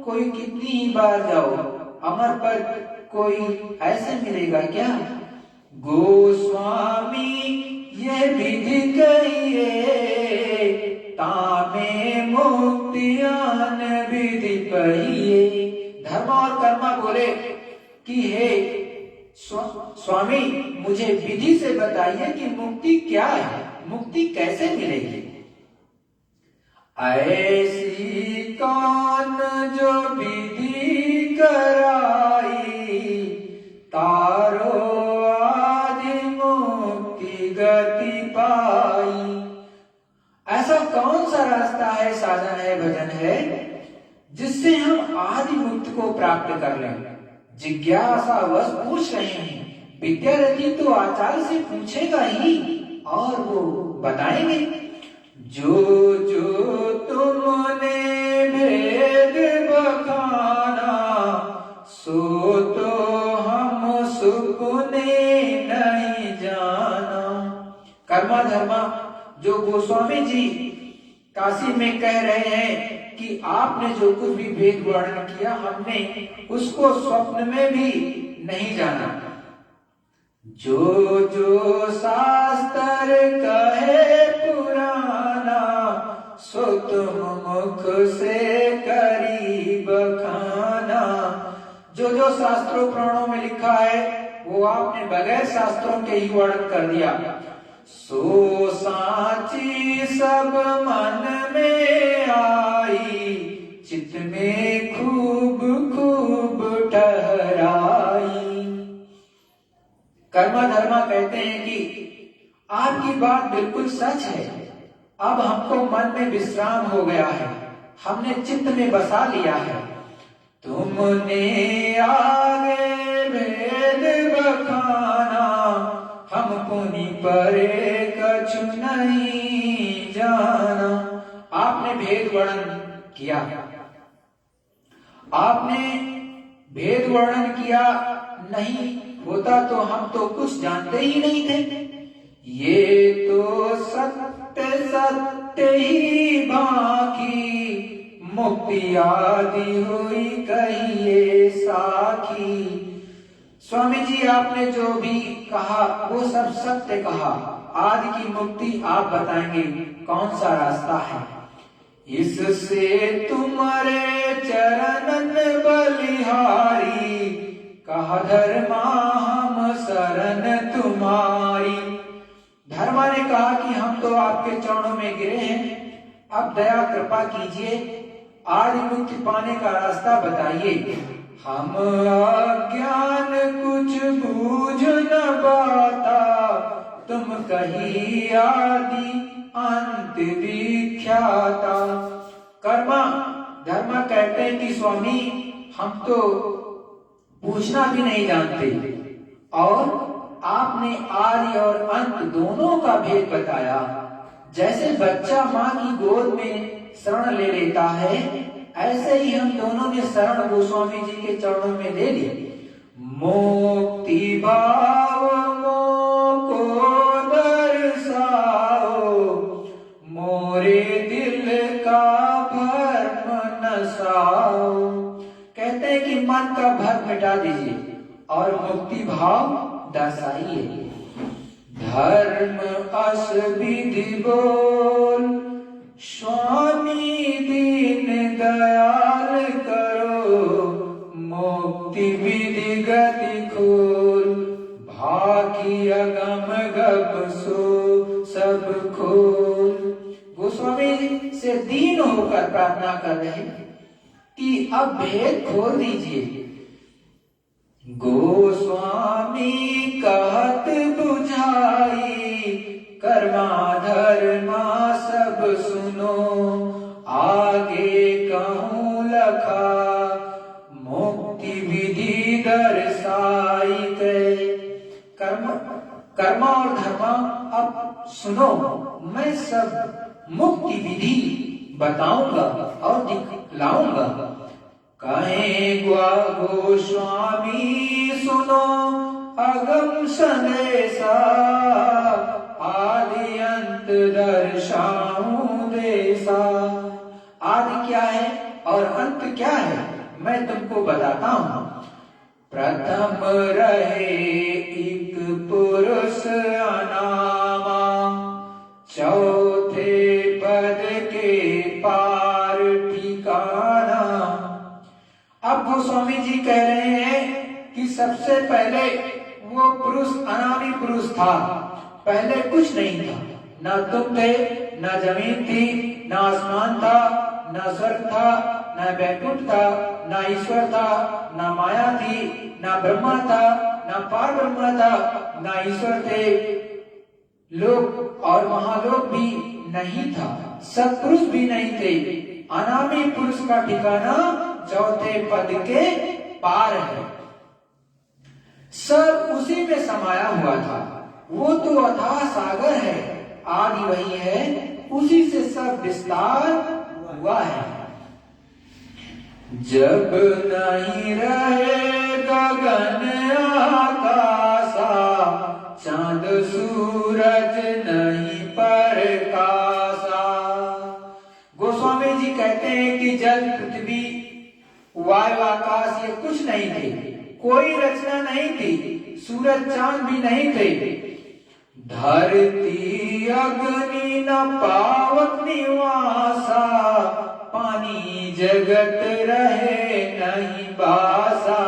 कोई कितनी ही बार जाओ, अमर पर कोई ऐसे मिलेगा क्या? गोस्वामी ये विधि कहिए, तामे मुक्तियान विधि कहिए। धर्म और कर्मा बोले कि हे स्वामी, मुझे विधि से बताइए कि मुक्ति क्या है, मुक्ति कैसे मिलेगी? ऐसी कौन जो विधि कराई, तारो आदि मुक्ति गति पाई। ऐसा कौन सा रास्ता है, साधन है, भजन है, जिससे हम आदि मुक्ति को प्राप्त कर लें? जिज्ञासा वश पूछ रहे हैं, विद्यार्थी तो आचार्य से पूछेगा ही और वो बताएंगे। जो जो तुमने भेद बखाना, सो तो हम सुपने नहीं जाना। कर्मा धर्मा जो गोस्वामी जी काशी में कह रहे हैं कि आपने जो कुछ भी भेद वर्णन किया, हमने उसको स्वप्न में भी नहीं जाना। जो जो शास्त्र कहे पुराना, सो तुम मुख से करी बखाना। जो जो शास्त्रों पुराणों में लिखा है वो आपने बगैर शास्त्रों के ही वर्णन कर दिया। सो साची सब मन में आई, चित्त में खूब खूब ठहराई। कर्मा धर्मा कहते हैं कि आपकी बात बिल्कुल सच है, अब हमको मन में विश्राम हो गया है, हमने चित्त में बसा लिया है। तुमने आगे भेद बखाना, हम पुनि परे कछु नहीं जाना। आपने भेद वर्णन किया, आपने भेद वर्णन किया, नहीं होता तो हम तो कुछ जानते ही नहीं थे। ये तो सत्य सत्य ही बाकी, मुक्ति आदि हुई कहिए साखी। स्वामी जी आपने जो भी कहा वो सब सत्य कहा, आदि की मुक्ति आप बताएंगे कौन सा रास्ता है? इससे तुम्हारे चरणन बलिहारी, कहा धर्मा हम शरण तुम्हारी। धर्मा ने कहा कि हम तो आपके चरणों में गिरे हैं, अब दया कृपा कीजिए, आदि मुक्ति पाने का रास्ता बताइए। हम अज्ञान कुछ बूझ न पाता, तुम कही आदि अंत विख्याता। कर्मा धर्मा कहते हैं कि स्वामी हम तो पूछना भी नहीं जानते, और आपने आदि और अंत दोनों का भेद बताया। जैसे बच्चा माँ की गोद में शरण ले लेता है, ऐसे ही हम दोनों ने शरण गोस्वामी जी के चरणों में ले ली। मुक्ति भाव मोको अभिमान का भय मिटा दीजिए और मुक्ति भाव दर्शाइए। धर्म अस विधि बोल, स्वामी दीन दयाल करो, मुक्ति विधि गति खोल, भाकी अगम गप सो सब खोल। गोस्वामी से दीन होकर प्रार्थना कर रहे कि अब भेद खोल दीजिए। गोस्वामी कहत बुझाई, कर्मा धर्मा सब सुनो, आगे कहूँ लखा, मुक्ति विधि दर्शाई कै। कर्मा और धर्मा अब सुनो, मैं सब मुक्ति विधि बताऊंगा और दिखलाऊंगा। कहे गोस्वामी सुनो अगम संदेशा, आदि अंत दर्शाऊं देसा। आदि क्या है और अंत क्या है मैं तुमको बताता हूं। प्रथम रहे एक पुरुष अनामा, चौथे पद के पार ठिकाना। अब गोस्वामी जी कह रहे हैं कि सबसे पहले वो पुरुष अनामी पुरुष था, पहले कुछ नहीं था, ना तुम थे, ना जमीन थी, ना आसमान था, ना स्वर्ग था, ना वैकुंठ था, ना ईश्वर था, ना माया थी, ना ब्रह्मा था, ना पार ब्रह्मा था, ना ईश्वर थे, लोक और महालोक भी नहीं था, सत्पुरुष भी नहीं थे। अनामी पुरुष का ठिकाना चौथे पद के पार है। सब उसी में समाया हुआ था। वो तो अथाह सागर है, आदि वही है, उसी से सब विस्तार हुआ है। जब नहीं रहे गगन आकाशा, चांद सूरज नहीं प्रकाशा। गोस्वामी जी कहते हैं कि जल पृथ्वी वायु आकाश ये कुछ नहीं थे, कोई रचना नहीं थी, सूरज चांद भी नहीं थे। धरती अग्नि न पावक निवासा, पानी जगत रहे नहीं बासा।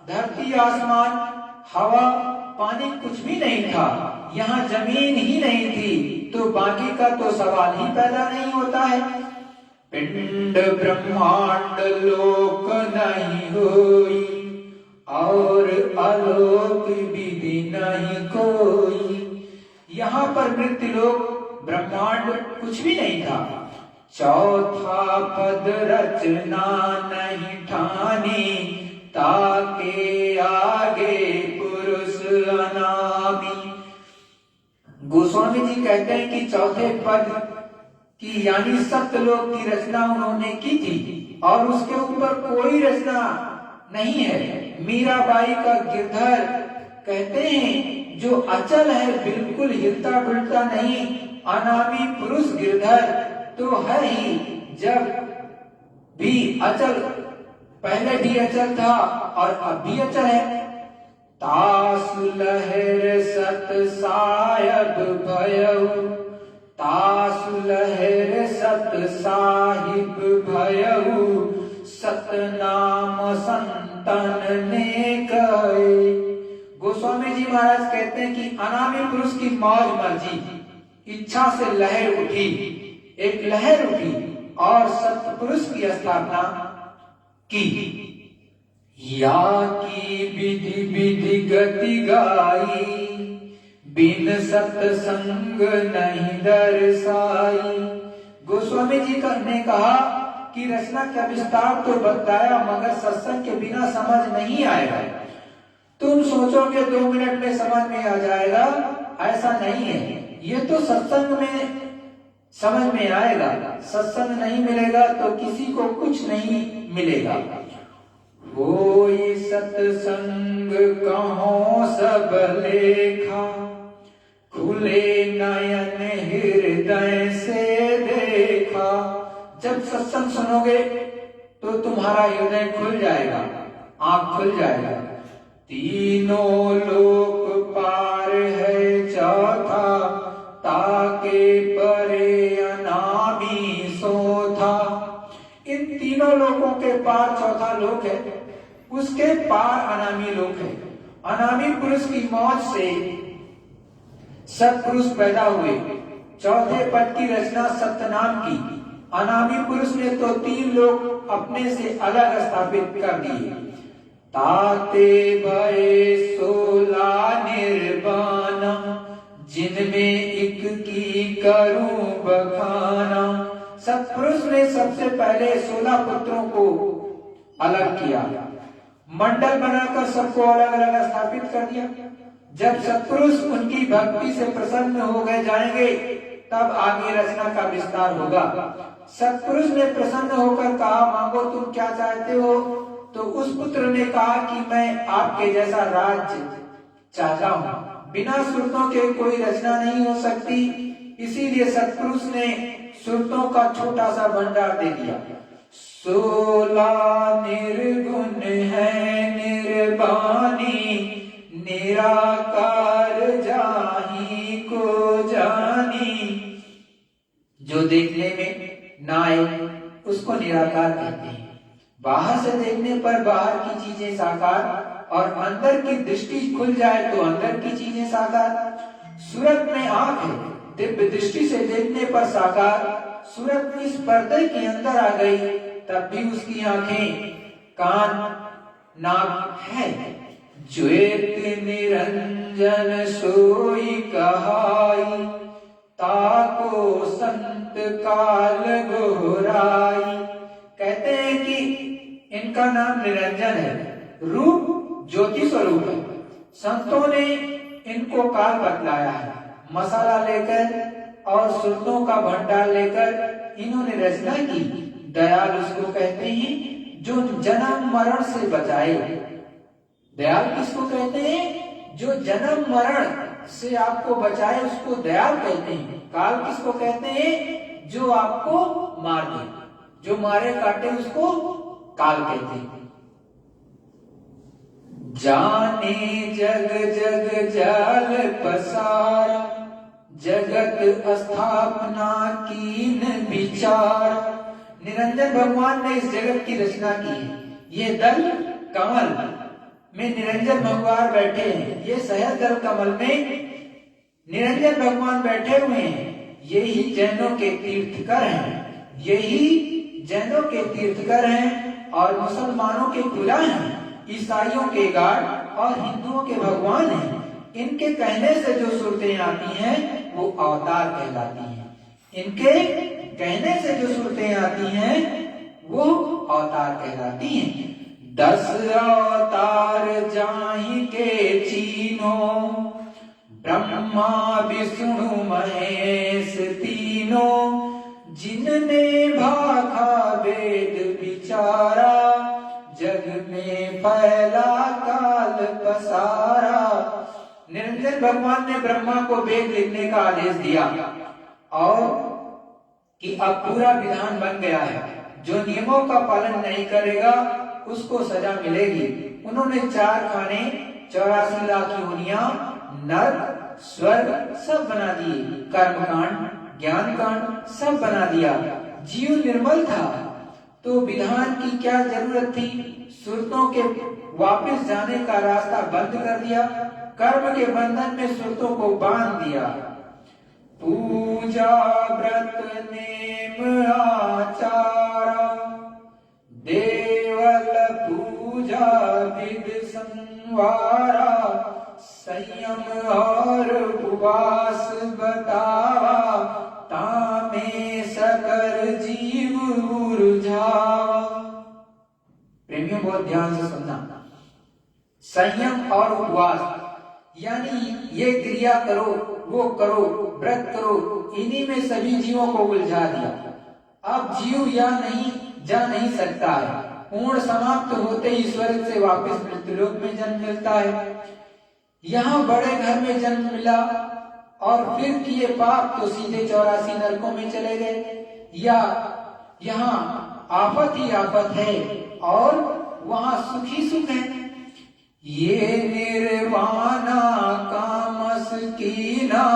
धरती आसमान हवा पानी कुछ भी नहीं था, यहाँ जमीन ही नहीं थी, तो बाकी का तो सवाल ही पैदा नहीं होता है। पिंड ब्रह्मांड लोक नहीं होई, और आलोक विधि नहीं कोई। यहाँ पर मृत्यु लोक ब्रह्मांड कुछ भी नहीं था। चौथा पद रचना नहीं ठानी, ताके आगे पुरुष अनामी। गोस्वामी जी कहते हैं कि चौथे पद की यानी सप्तलोक की रचना उन्होंने की थी और उसके ऊपर कोई रचना नहीं है। मीराबाई का गिरधर कहते हैं जो अचल है, बिल्कुल हिलता डुलता नहीं, अनामी पुरुष गिरधर तो है ही, जब भी अचल, पहले भी अचल था और अब भी अचल है। तास लहर सत सायब भयउ, तास लहर सत साहिब भयउ, सतनाम संतन ने कहे। गोस्वामी जी महाराज कहते हैं कि अनामी पुरुष की मौज मर्जी, इच्छा से लहर उठी, एक लहर उठी और सतपुरुष की स्थापना की। या की विधि विधि गति गाई, बिन सत्संग नहीं दर्शाई। गोस्वामी जी ने कहा कि रचना का विस्तार तो बताया, मगर सत्संग के बिना समझ नहीं आएगा। तुम सोचोगे 2 मिनट में समझ में आ जाएगा, ऐसा नहीं है। ये तो सत्संग में समझ में आएगा, सत्संग नहीं मिलेगा तो किसी को कुछ नहीं मिलेगा। होई सत्संग कहो सब लेखा, खुले नयन हृदय से देखा। जब सत्संग सुनोगे तो तुम्हारा हृदय खुल जाएगा आंख खुल जाएगा। तीनों लोक पार है चौथा, ताके परे अनामी सोथा। इन तीनों लोकों के पार चौथा लोक है, उसके पार अनामी लोक है। अनामी पुरुष की मौत से सत्पुरुष पैदा हुए। चौथे पद की रचना सत्यनाम की। अनामी पुरुष ने तो 3 लोक अपने से अलग स्थापित कर दिए। ताते भये 16 निर्वाणा, जिनमें एक की करूं बखाना। सत्पुरुष ने सबसे पहले 16 पुत्रों को अलग किया, मंडल बनाकर सबको अलग अलग स्थापित कर दिया। जब सत्पुरुष उनकी भक्ति से प्रसन्न हो गए जाएंगे, तब आगे रचना का विस्तार होगा। सत्पुरुष ने प्रसन्न होकर कहा, मांगो तुम क्या चाहते हो? तो उस पुत्र ने कहा कि मैं आपके जैसा राज्य चाहता हूँ। बिना सुरतों के कोई रचना नहीं हो सकती, इसीलिए सत्पुरुष ने सुरतों का छोटा सा भंडार दे दिया। 16 निर्गुण है निर्वाणी, निराकार जाहि को जानी। जो देखने में ना आए उसको निराकार कहते हैं। बाहर से देखने पर बाहर की चीजें साकार, और अंदर की दृष्टि खुल जाए तो अंदर की चीजें साकार। सूरत में आंख है, दिव्य दृष्टि से देखने पर साकार। सूरत इस पर्दे के अंदर आ गई, तब भी उसकी आंखें, कान, नाक है। ज्योति निरंजन सोई कहाई, ताको संत काल गोहराई। कहते हैं कि इनका नाम निरंजन है, रूप ज्योति स्वरूप है। संतों ने इनको काल बतलाया है। मसाला लेकर और सुरतों का भंडार लेकर इन्होंने रचना की। दयाल उसको कहते हैं जो जन्म मरण से बचाए। दयाल किसको कहते हैं? जो जन्म मरण से आपको बचाए उसको दयाल कहते हैं। काल किसको कहते हैं? जो आपको मार दे, जो मारे काटे उसको काल कहते हैं। जाने जग जग जाल पसारा, जगत स्थापना कीन विचार। निरंजन भगवान ने इस जगत की रचना की है। ये दल कमल में निरंजन भगवान बैठे हैं। ये सहज दल कमल में निरंजन भगवान बैठे हुए हैं। यही जैनों के तीर्थकर हैं, यही जैनों के तीर्थकर हैं और मुसलमानों के खुदा हैं, ईसाइयों के गार्ड और हिंदुओं के भगवान हैं। इनके कहने से जो सूरतें आती हैं वो अवतार कहलाती हैं। इनके कहने से जो सूरतें आती हैं वो अवतार कहलाती हैं। 10 अवतार जाहि के चीनो, ब्रह्मा विष्णु महेश तीनों। जिनने भाखा वेद विचारा, जग में फैला काल पसारा। निरंजन भगवान ने ब्रह्मा को वेद लिखने का आदेश दिया और कि अब पूरा विधान बन गया है, जो नियमों का पालन नहीं करेगा उसको सजा मिलेगी। उन्होंने 4 खाने, 84 लाख योनियां, नरक, स्वर्ग सब बना दिए। कर्मकांड, ज्ञान कांड सब बना दिया। जीव निर्मल था तो विधान की क्या जरूरत थी? सुरतों के वापस जाने का रास्ता बंद कर दिया। कर्म के बंधन में सुरतों को बांध दिया। पूजा व्रत नेम आचारा, देवल पूजा विद संवारा। संयम और उपवास बतावा, तामे सकर जीव उर्झावा। प्रेमियों बहुत ध्यान से सुनना। संयम और उपवास यानी ये क्रिया करो, वो करो, व्रत करो, इन्हीं में सभी जीवों को उलझा दिया। अब जीव या नहीं जा नहीं सकता है। पूर्ण समाप्त होते ही स्वर्ग से वापस मृत्युलोक में जन्म मिलता है। यहाँ बड़े घर में जन्म मिला और फिर किए पाप तो सीधे 84 नरकों में चले गए। या यहाँ आफत ही आफत है और वहां सुख ही सुख है। ये निर्वाणा कामस कीना,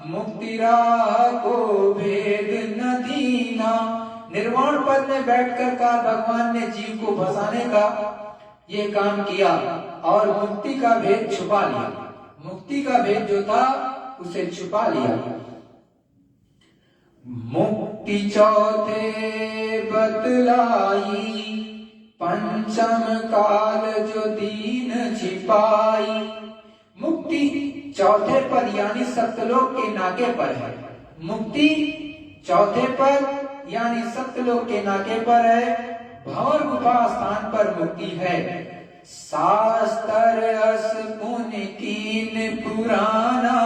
मुक्ति राह को भेद न दीना। निर्वाण पद में बैठकर का भगवान ने जीव को फंसाने का ये काम किया और मुक्ति का भेद छुपा लिया। मुक्ति का भेद जो था उसे छुपा लिया। मुक्ति चौथे बतलाई, पंचम काल जो दीन छिपाई। मुक्ति चौथे पद यानी सत्यलोक के नाके पर है। मुक्ति चौथे पद यानी सत्यलोक के नाके पर है। भंवर गुफा स्थान पर मुक्ति है। शास्त्र अस पुण्य कीन पुराना,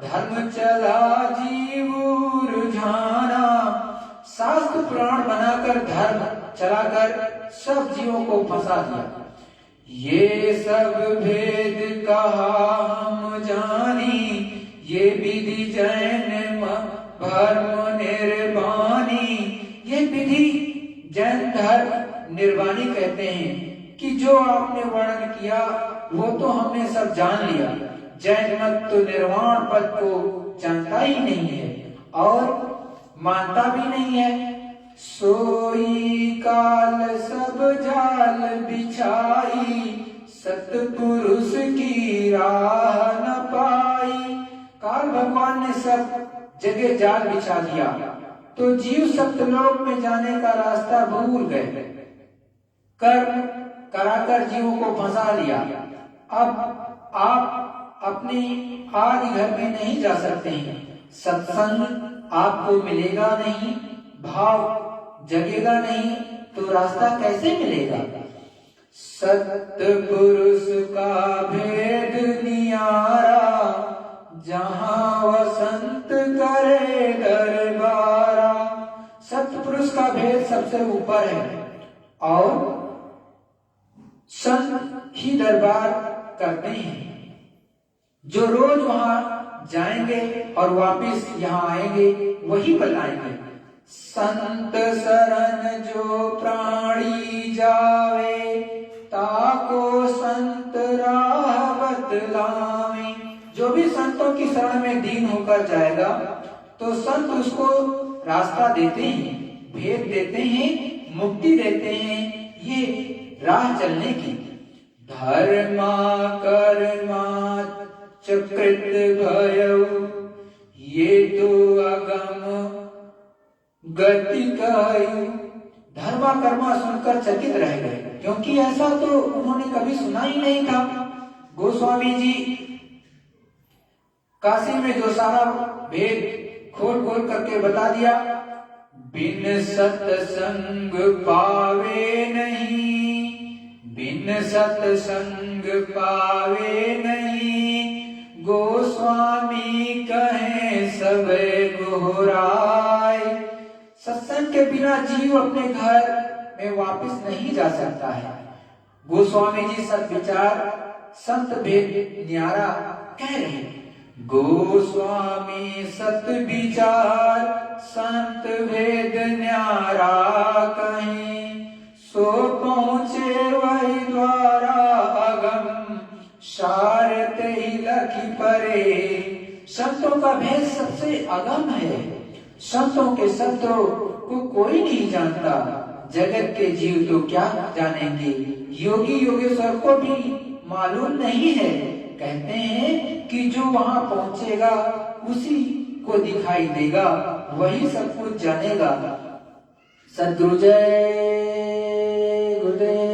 धर्म चला जीव रुझाना। शास्त्र पुराण बनाकर धर्म चलाकर सब जीवों को फंसा दिया। ये सब भेद कहा हम जानी, ये विधि जैन धर्म निर्वाणी। ये विधि जैन धर्म निर्वाणी कहते हैं कि जो आपने वर्णन किया वो तो हमने सब जान लिया। जैन मत तो निर्वाण पद को जानता ही नहीं है और मानता भी नहीं है। सोई काल सब जाल बिछाई, सतपुरुष की राह न पाई। काल भगवान ने सब जगह जाल बिछा दिया तो जीव सत्यलोक में जाने का रास्ता भूल गए। कर्म कराकर जीवों को फंसा लिया। अब आप अपनी आदि घर में नहीं जा सकते हैं। सत्संग आपको मिलेगा नहीं, भाव जगेगा नहीं तो रास्ता कैसे मिलेगा। सत्पुरुष का भेद नियारा, जहां वसंत करे दरबारा। सत्पुरुष का भेद सबसे ऊपर है और संत ही दरबार करते हैं। जो रोज वहां जाएंगे और वापिस यहाँ आएंगे वही बताएंगे। संत शरण जो प्राणी जावे, ताको संत राह बतलावे। जो भी संतों की शरण में दीन होकर जाएगा तो संत उसको रास्ता देते हैं, भेद देते हैं, मुक्ति देते हैं, ये राह चलने की। धर्मा कर्मा चकृत भयउ, ये तो अगम गति कहु। धर्मा कर्मा सुनकर चकित रह गए क्योंकि ऐसा तो उन्होंने कभी सुना ही नहीं था। गोस्वामी जी काशी में जो सारा भेद खोल खोल करके बता दिया। बिन सत्संग पावे नहीं, बिन सत्संग पावे नहीं। गोस्वामी कहे सब गोहराय। सत्संग के बिना जीव अपने घर में वापस नहीं जा सकता है। गोस्वामी जी सत्विचार संत भेद न्यारा कह रहे हैं। गोस्वामी सत विचार संत भेद न्यारा कहीं, सो पहुँचे वही द्वारा अगम, शारत ही लखी परे। संतों का भेद सबसे अगम है। संतों के शब्दों को कोई नहीं जानता। जगत के जीव तो क्या जानेंगे। योगी योगेश्वर को भी मालूम नहीं है। कहते हैं कि जो वहां पहुंचेगा उसी को दिखाई देगा, वही सब कुछ जानेगा। सद्गुरु जय गुरुदेव।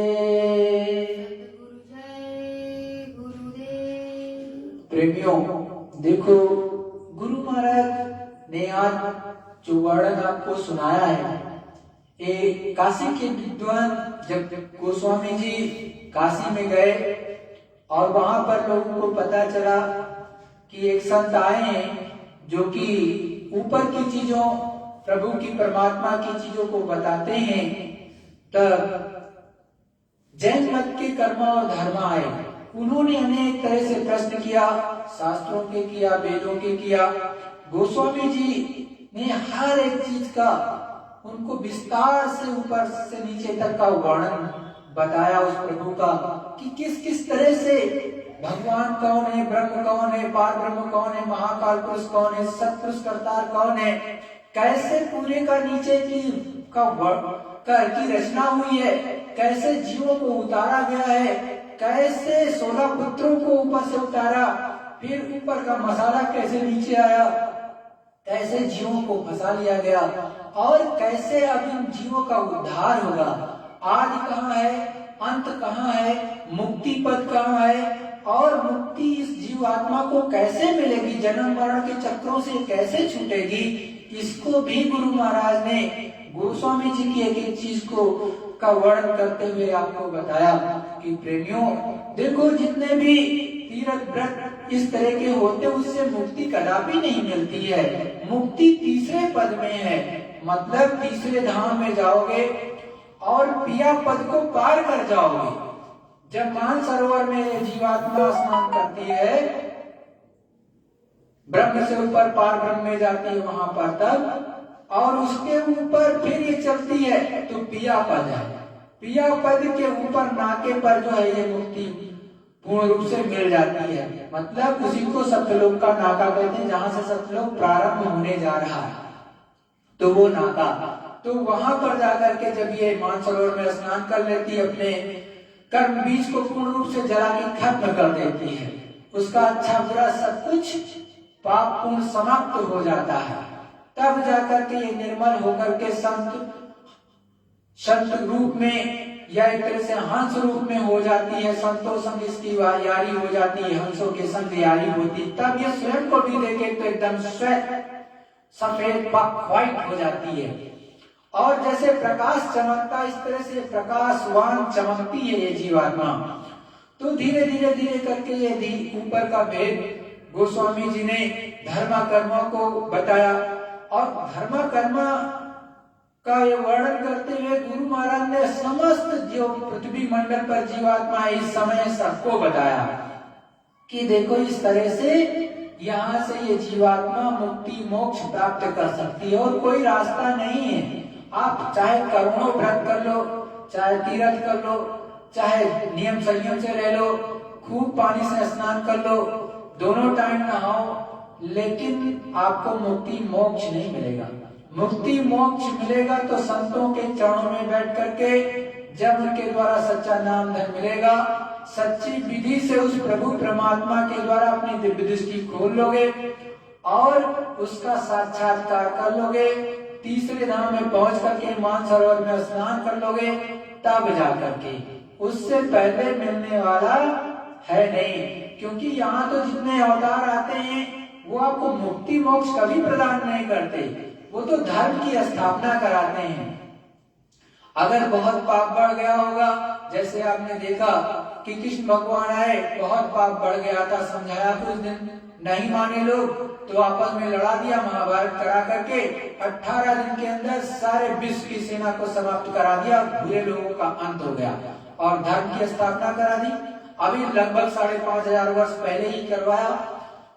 प्रेमियों देखो, गुरु महाराज ने आज जो वर्णन आपको सुनाया है, एक काशी के विद्वान जब गोस्वामी जी काशी में गए और वहां पर लोगों को पता चला कि एक संत आए हैं जो कि ऊपर की चीजों, प्रभु की परमात्मा की चीजों को बताते हैं, तब जैन मत के कर्मा और धर्मा आए। उन्होंने अनेक तरह से प्रश्न किया, शास्त्रों के किया, वेदों के किया। गोस्वामी जी ने हर एक चीज का उनको विस्तार से ऊपर से नीचे तक का वर्णन बताया उस प्रभु का कि किस किस तरह से भगवान कौन है, ब्रह्म कौन है, पार ब्रह्म कौन है, महाकाल पुरुष कौन है, सत्पुरुष करतार कौन है, कैसे पूरे का नीचे की रचना हुई है, कैसे जीवों को उतारा गया है, कैसे 16 पुत्रों को ऊपर से उतारा, फिर ऊपर का मसाला कैसे नीचे आया, कैसे जीवों को फंसा लिया गया और कैसे अब इन जीवों का उद्धार होगा। आदि कहाँ है, अंत कहाँ है, मुक्ति पद कहाँ है और मुक्ति इस जीवात्मा को कैसे मिलेगी, जन्म मरण के चक्रों से कैसे छूटेगी, इसको भी गुरु महाराज ने गोस्वामी जी की एक एक चीज को का वर्णन करते हुए आपको बताया कि प्रेमियों देखो, जितने भी तीर्थ व्रत इस तरह के होते उससे मुक्ति कदापि नहीं मिलती है। मुक्ति तीसरे पद में है, मतलब तीसरे धाम में जाओगे और पिया पद को पार कर जाओगे। जब मानसरोवर में जीवात्मा स्नान करती है, ब्रह्म से ऊपर पार ब्रह्म में जाती है वहां पर तब, और उसके ऊपर फिर ये चलती है तो पिया पद है। पिया पद के ऊपर नाके पर जो है ये मुक्ति पूर्ण रूप से मिल जाती है, मतलब उसी को सत्यलोक का नाका कहते हैं, जहां से सत्यलोक प्रारंभ होने जा रहा है, तो वो नाका। तो वहां पर जाकर के जब ये मानसरोवर में स्नान कर लेती है, अपने कर्म बीज को पूर्ण रूप से जला के खत्म कर देती है, उसका अच्छा बुरा सब कुछ पाप पूर्ण समाप्त हो जाता है, तब जाकर के ये निर्मल होकर के संत रूप में या एक तरह से हंस रूप में हो जाती है। संतों संग इसकी यारी हो जाती है, हंसों के संग यारी होती, तब ये स्वयं को भी देखे तो एकदम श्वेत सफेद पक व्हाइट हो जाती है। और जैसे प्रकाश चमकता, इस तरह से प्रकाशवान चमकती है ये जीवात्मा। तो धीरे धीरे धीरे करके ये ऊपर का भेद गोस्वामी जी ने धर्म कर्म को बताया, और धर्म कर्म का ये वर्णन करते हुए गुरु महाराज ने समस्त जो पृथ्वी मंडल पर जीवात्मा इस समय सबको बताया कि देखो इस तरह से यहाँ से ये जीवात्मा मुक्ति मोक्ष प्राप्त कर सकती है और कोई रास्ता नहीं है। आप चाहे करोड़ों व्रत कर लो, चाहे तीर्थ कर लो, चाहे नियम संयम से रह लो, खूब पानी से स्नान कर लो, दोनों टाइम नहाओ, लेकिन आपको मुक्ति मोक्ष नहीं मिलेगा। मुक्ति मोक्ष मिलेगा तो संतों के चरणों में बैठ करके, जब उनके द्वारा सच्चा नाम धन मिलेगा, सच्ची विधि से उस प्रभु परमात्मा के द्वारा अपनी दिव्य दृष्टि खोल लोगे और उसका साक्षात्कार कर लोगे, तीसरे धाम में पहुंच करके मानसरोवर में स्नान कर लोगे, तब जाकर के, उससे पहले मिलने वाला है नहीं। क्योंकि यहाँ तो जितने अवतार आते हैं वो आपको मुक्ति मोक्ष कभी प्रदान नहीं करते, वो तो धर्म की स्थापना कराते हैं। अगर बहुत पाप बढ़ गया होगा, जैसे आपने देखा कि कृष्ण भगवान आए, बहुत पाप बढ़ गया था, समझाया तो उस दिन नहीं माने लोग, तो आपस में लड़ा दिया, महाभारत करा करके 18 दिन के अंदर सारे विश्व की सेना को समाप्त करा दिया, बुरे लोगों का अंत हो गया और धर्म की स्थापना करा दी। अभी लगभग 5500 वर्ष पहले ही करवाया।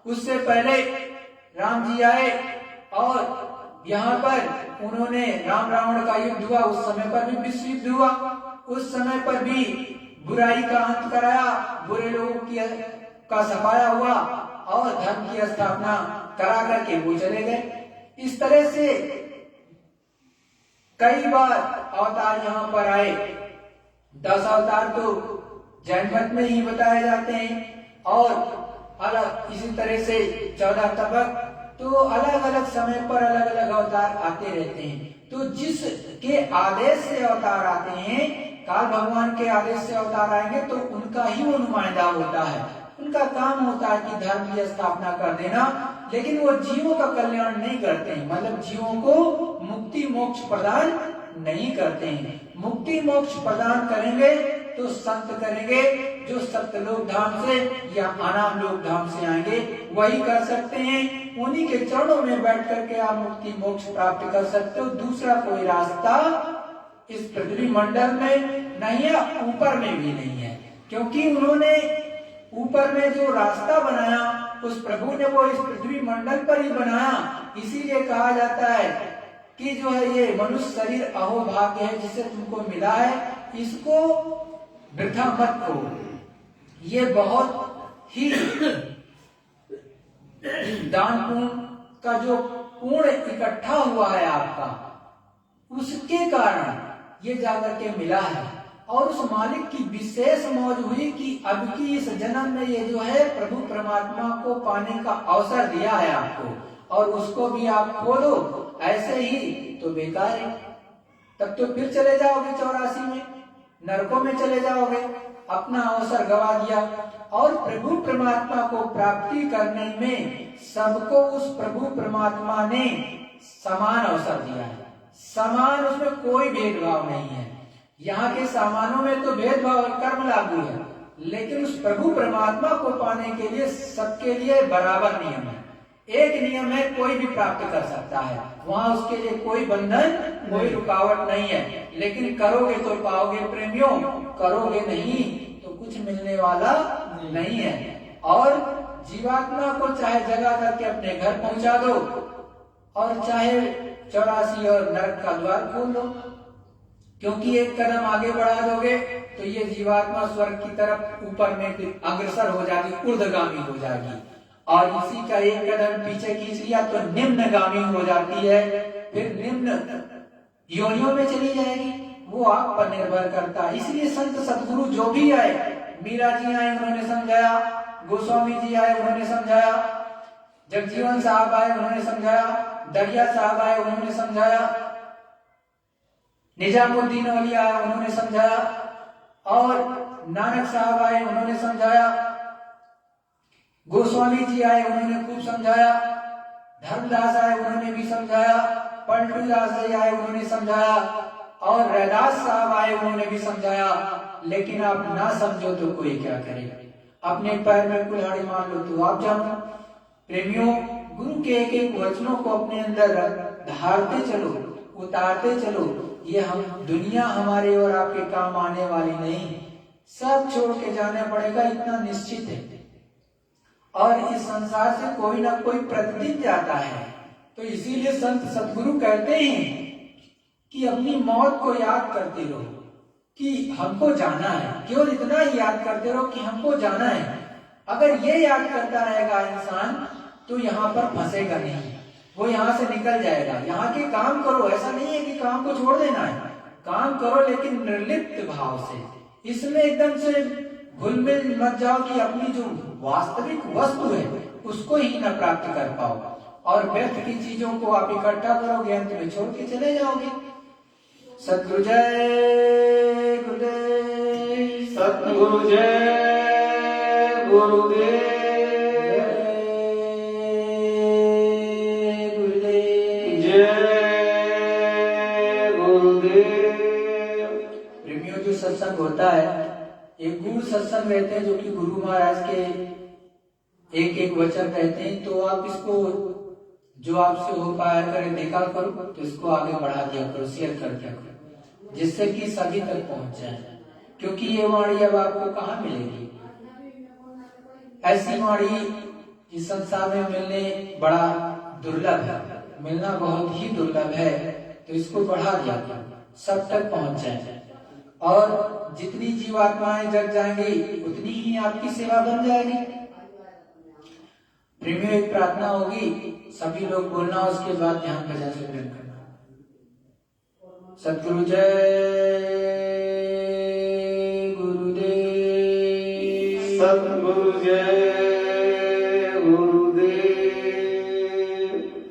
उससे पहले राम जी आए और यहाँ पर उन्होंने राम रावण का युद्ध हुआ, उस समय पर भी विश्व युद्ध हुआ, उस समय पर भी बुराई का अंत कराया, बुरे लोगों का सफाया हुआ और धर्म की स्थापना करा करके वो चले गए। इस तरह से कई बार अवतार यहाँ पर आए। 10 अवतार तो जैन मत में ही बताए जाते हैं और अलग इसी तरह से 14 तबक, तो अलग अलग समय पर अलग अलग अवतार आते रहते हैं। तो जिसके आदेश से अवतार आते हैं, काल भगवान के आदेश से अवतार आएंगे तो उनका ही वो नुमाइंदा होता है, उनका काम होता है कि धर्म की स्थापना कर देना, लेकिन वो जीवों का कल्याण नहीं करते हैं, मतलब जीवों को मुक्ति मोक्ष प्रदान नहीं करते हैं। मुक्ति मोक्ष प्रदान करेंगे तो संत करेंगे, जो सत्यलोक धाम से या अनाम लोक धाम से आएंगे वही कर सकते हैं। उन्हीं के चरणों में बैठ करके आप मुक्ति मोक्ष प्राप्त कर सकते हो। दूसरा कोई रास्ता इस पृथ्वी मंडल में नहीं है, ऊपर में भी नहीं है, क्योंकि उन्होंने ऊपर में जो रास्ता बनाया उस प्रभु ने वो इस पृथ्वी मंडल पर ही बनाया। इसीलिए कहा जाता है कि जो है ये मनुष्य शरीर अहोभाग्य है जिसे तुमको मिला है, इसको वृथा मत हो। ये बहुत ही दान पुण्य का जो पूर्ण इकट्ठा हुआ है आपका, उसके कारण ये जाकर के मिला है। और उस मालिक की विशेष मौज हुई कि अब की इस जन्म में ये जो है प्रभु परमात्मा को पाने का अवसर दिया है आपको, और उसको भी आप खो दो ऐसे ही तो बेकार है। तब तो फिर चले जाओगे 84 में, नरकों में चले जाओगे, अपना अवसर गवा दिया। और प्रभु परमात्मा को प्राप्ति करने में सबको उस प्रभु परमात्मा ने समान अवसर दिया है, समान, उसमें कोई भेदभाव नहीं है। यहाँ के सामानों में तो भेदभाव कर्म लागू है, लेकिन उस प्रभु परमात्मा को पाने के लिए सबके लिए बराबर नियम है। एक नियम है, कोई भी प्राप्त कर सकता है, वहाँ उसके लिए कोई बंधन, कोई रुकावट नहीं है। लेकिन करोगे तो पाओगे प्रेमियों, करोगे नहीं तो कुछ मिलने वाला नहीं है। और जीवात्मा को चाहे जगा करके अपने घर पहुंचा दो, और चाहे 84 और नरक का द्वार खोल दो, क्योंकि एक कदम आगे बढ़ा दोगे तो ये जीवात्मा स्वर्ग की तरफ ऊपर में अग्रसर हो जाएगी, ऊर्ध्वगामी हो जाएगी। और इसी का एक कदम पीछे खींच लिया तो निम्नगामी हो जाती है, फिर निम्न योनियों में चली जाएगी। वो आप पर निर्भर करता है। इसलिए संत सदगुरु जो भी आए, मीरा जी आए उन्होंने समझाया, गोस्वामी जी आए उन्होंने समझाया, जगजीवन साहब आए उन्होंने समझाया, दरिया साहब आए उन्होंने समझाया, निजामुद्दीन औलिया आए उन्होंने समझाया, और नानक साहब आए उन्होंने समझाया, गोस्वामी जी आए उन्होंने खूब समझाया, धर्मदास आए उन्होंने भी समझाया, पलटू दास जी आए उन्होंने समझाया, और रैदास साहब आए उन्होंने भी समझाया। लेकिन आप ना समझो तो कोई क्या करे, अपने पैर में कुल्हाड़ी मार लो तो आप जानो। प्रेमियों, गुरु के एक एक वचनों को अपने अंदर धारते चलो, उतारते चलो। ये हम दुनिया हमारे और आपके काम आने वाली नहीं, सब छोड़ के जाने पड़ेगा, इतना निश्चित है। और इस संसार से कोई ना कोई प्रतिदिन जाता है। तो इसीलिए संत सदगुरु कहते हैं कि अपनी मौत को याद करते रहो कि हमको जाना है, केवल इतना ही याद करते रहो कि हमको जाना है। अगर ये याद करता रहेगा इंसान तो यहाँ पर फंसेगा नहीं, वो यहाँ से निकल जाएगा। यहाँ के काम करो, ऐसा नहीं है कि काम को छोड़ देना है, काम करो लेकिन निर्लिप्त भाव से। इसमें एकदम से घुल मिल मत जाओ कि अपनी जो वास्तविक वस्तु है उसको ही न प्राप्त कर पाओ, और व्यर्थ की चीजों को आप इकट्ठा करोगे, अंत में छोड़ के चले जाओगे। सतगुरु जय गुरुदेव, सतगुरु जय गुरुदेव, सत्संग होता है, एक गुरु सत्संग रहते हैं जो कि गुरु महाराज के एक एक वचन कहते हैं। तो आप इसको जो आपसे हो पाया करे देखा करो, तो इसको आगे बढ़ा दिया करो, शेयर कर दिया करो, जिससे कि सभी तक पहुंच जाए। क्योंकि ये वाणी अब आपको कहाँ मिलेगी, ऐसी वाणी इस संसार में मिलने बड़ा दुर्लभ है, मिलना बहुत ही दुर्लभ है। तो इसको बढ़ा दिया करो, सब तक पहुंच जाए। और जितनी जीवात्माएं जग जाएंगी उतनी ही आपकी सेवा बन जाएगी। प्रेमियों, एक प्रार्थना होगी, सभी लोग बोलना, उसके बाद ध्यान भजन से प्रेम करना। सतगुरु जय गुरुदेव, सतगुरु जय गुरुदेव।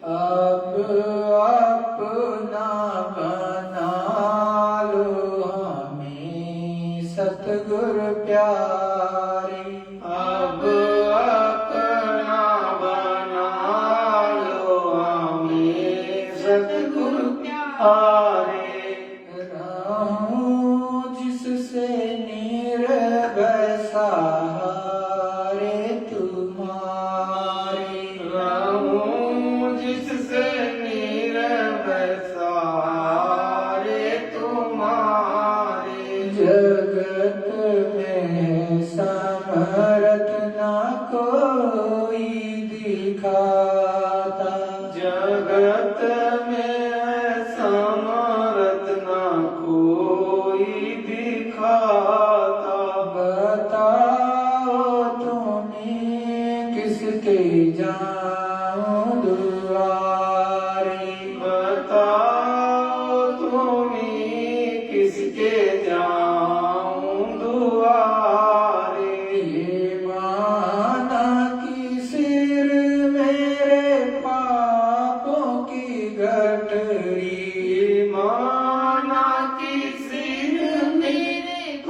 अब अपना बना लो हमें सतगुरु प्यारे, अब अपना बना लो हमें सतगुरु प्यारे। रहूं जिससे निर्भय सहारे तुम्हारे, रहूं जिससे निर्भय सहारे तुम्हारे। जगत में समझ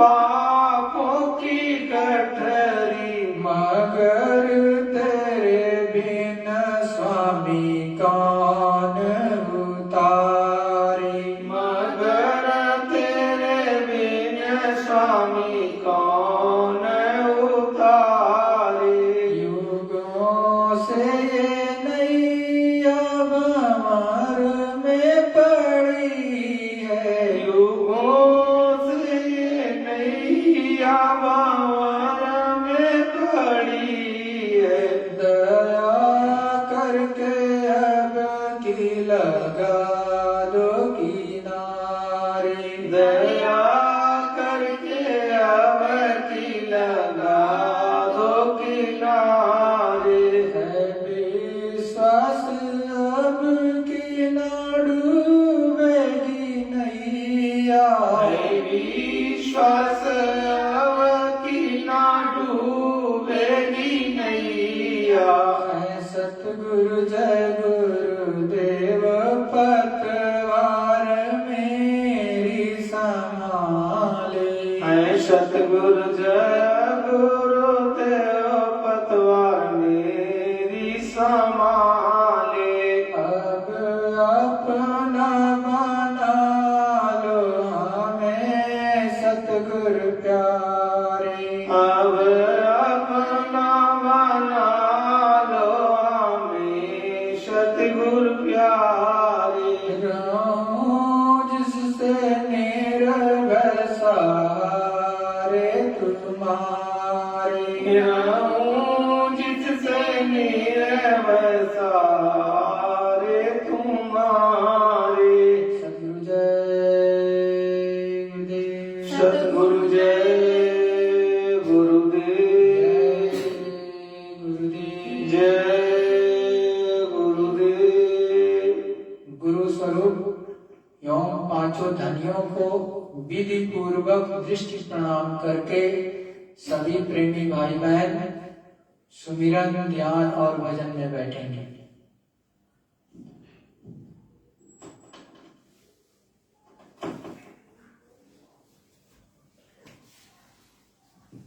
पापों की गठरी मगर तेरे बिन स्वामी कौन उतारे। मगर तेरे बिन स्वामी कौन उतारे। युगों से ये नैया भंवर में पड़ी है। युगों से ये नैया भंवर में पड़ी है। दया करके अब की लगा दो किनारे। दया करके अब की लगा दो किनारे। है विश्वास अब की ना डूबेगी नैया। है विश्वास अब की ना डूबेगी नैया। है सतगुरु जय गुरुदेव पतवार मेरी संभाले। है सतगुरु जय गुरुदेव पतवार मेरी संभाले। अब अपना बना लो हमें सतगुरु प्यारे। अब अपना बना लो हमें सतगुरु प्यारे। रहूं जिससे निर्भय सारे तुम्हारे। रहूं जिससे निर्भय सारे तुम्हारे। सतगुरु जय गुरुदेव। सतगुरु जय गुरुदेव। जय गुरुदेव। जय गुरुदेव। गुरु स्वरूप एवं पांचों धनियों को विधि पूर्वक दृष्टि प्रणाम करके सभी प्रेमी भाई बहन सुमिरन ध्यान और भजन में बैठेंगे।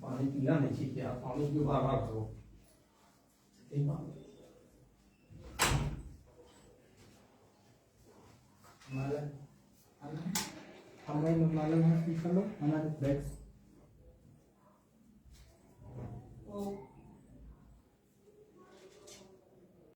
पानी पीना नहीं चाहिए, आप पानी क्यों बार बार करो। हमें मालूम है, हमारे बैग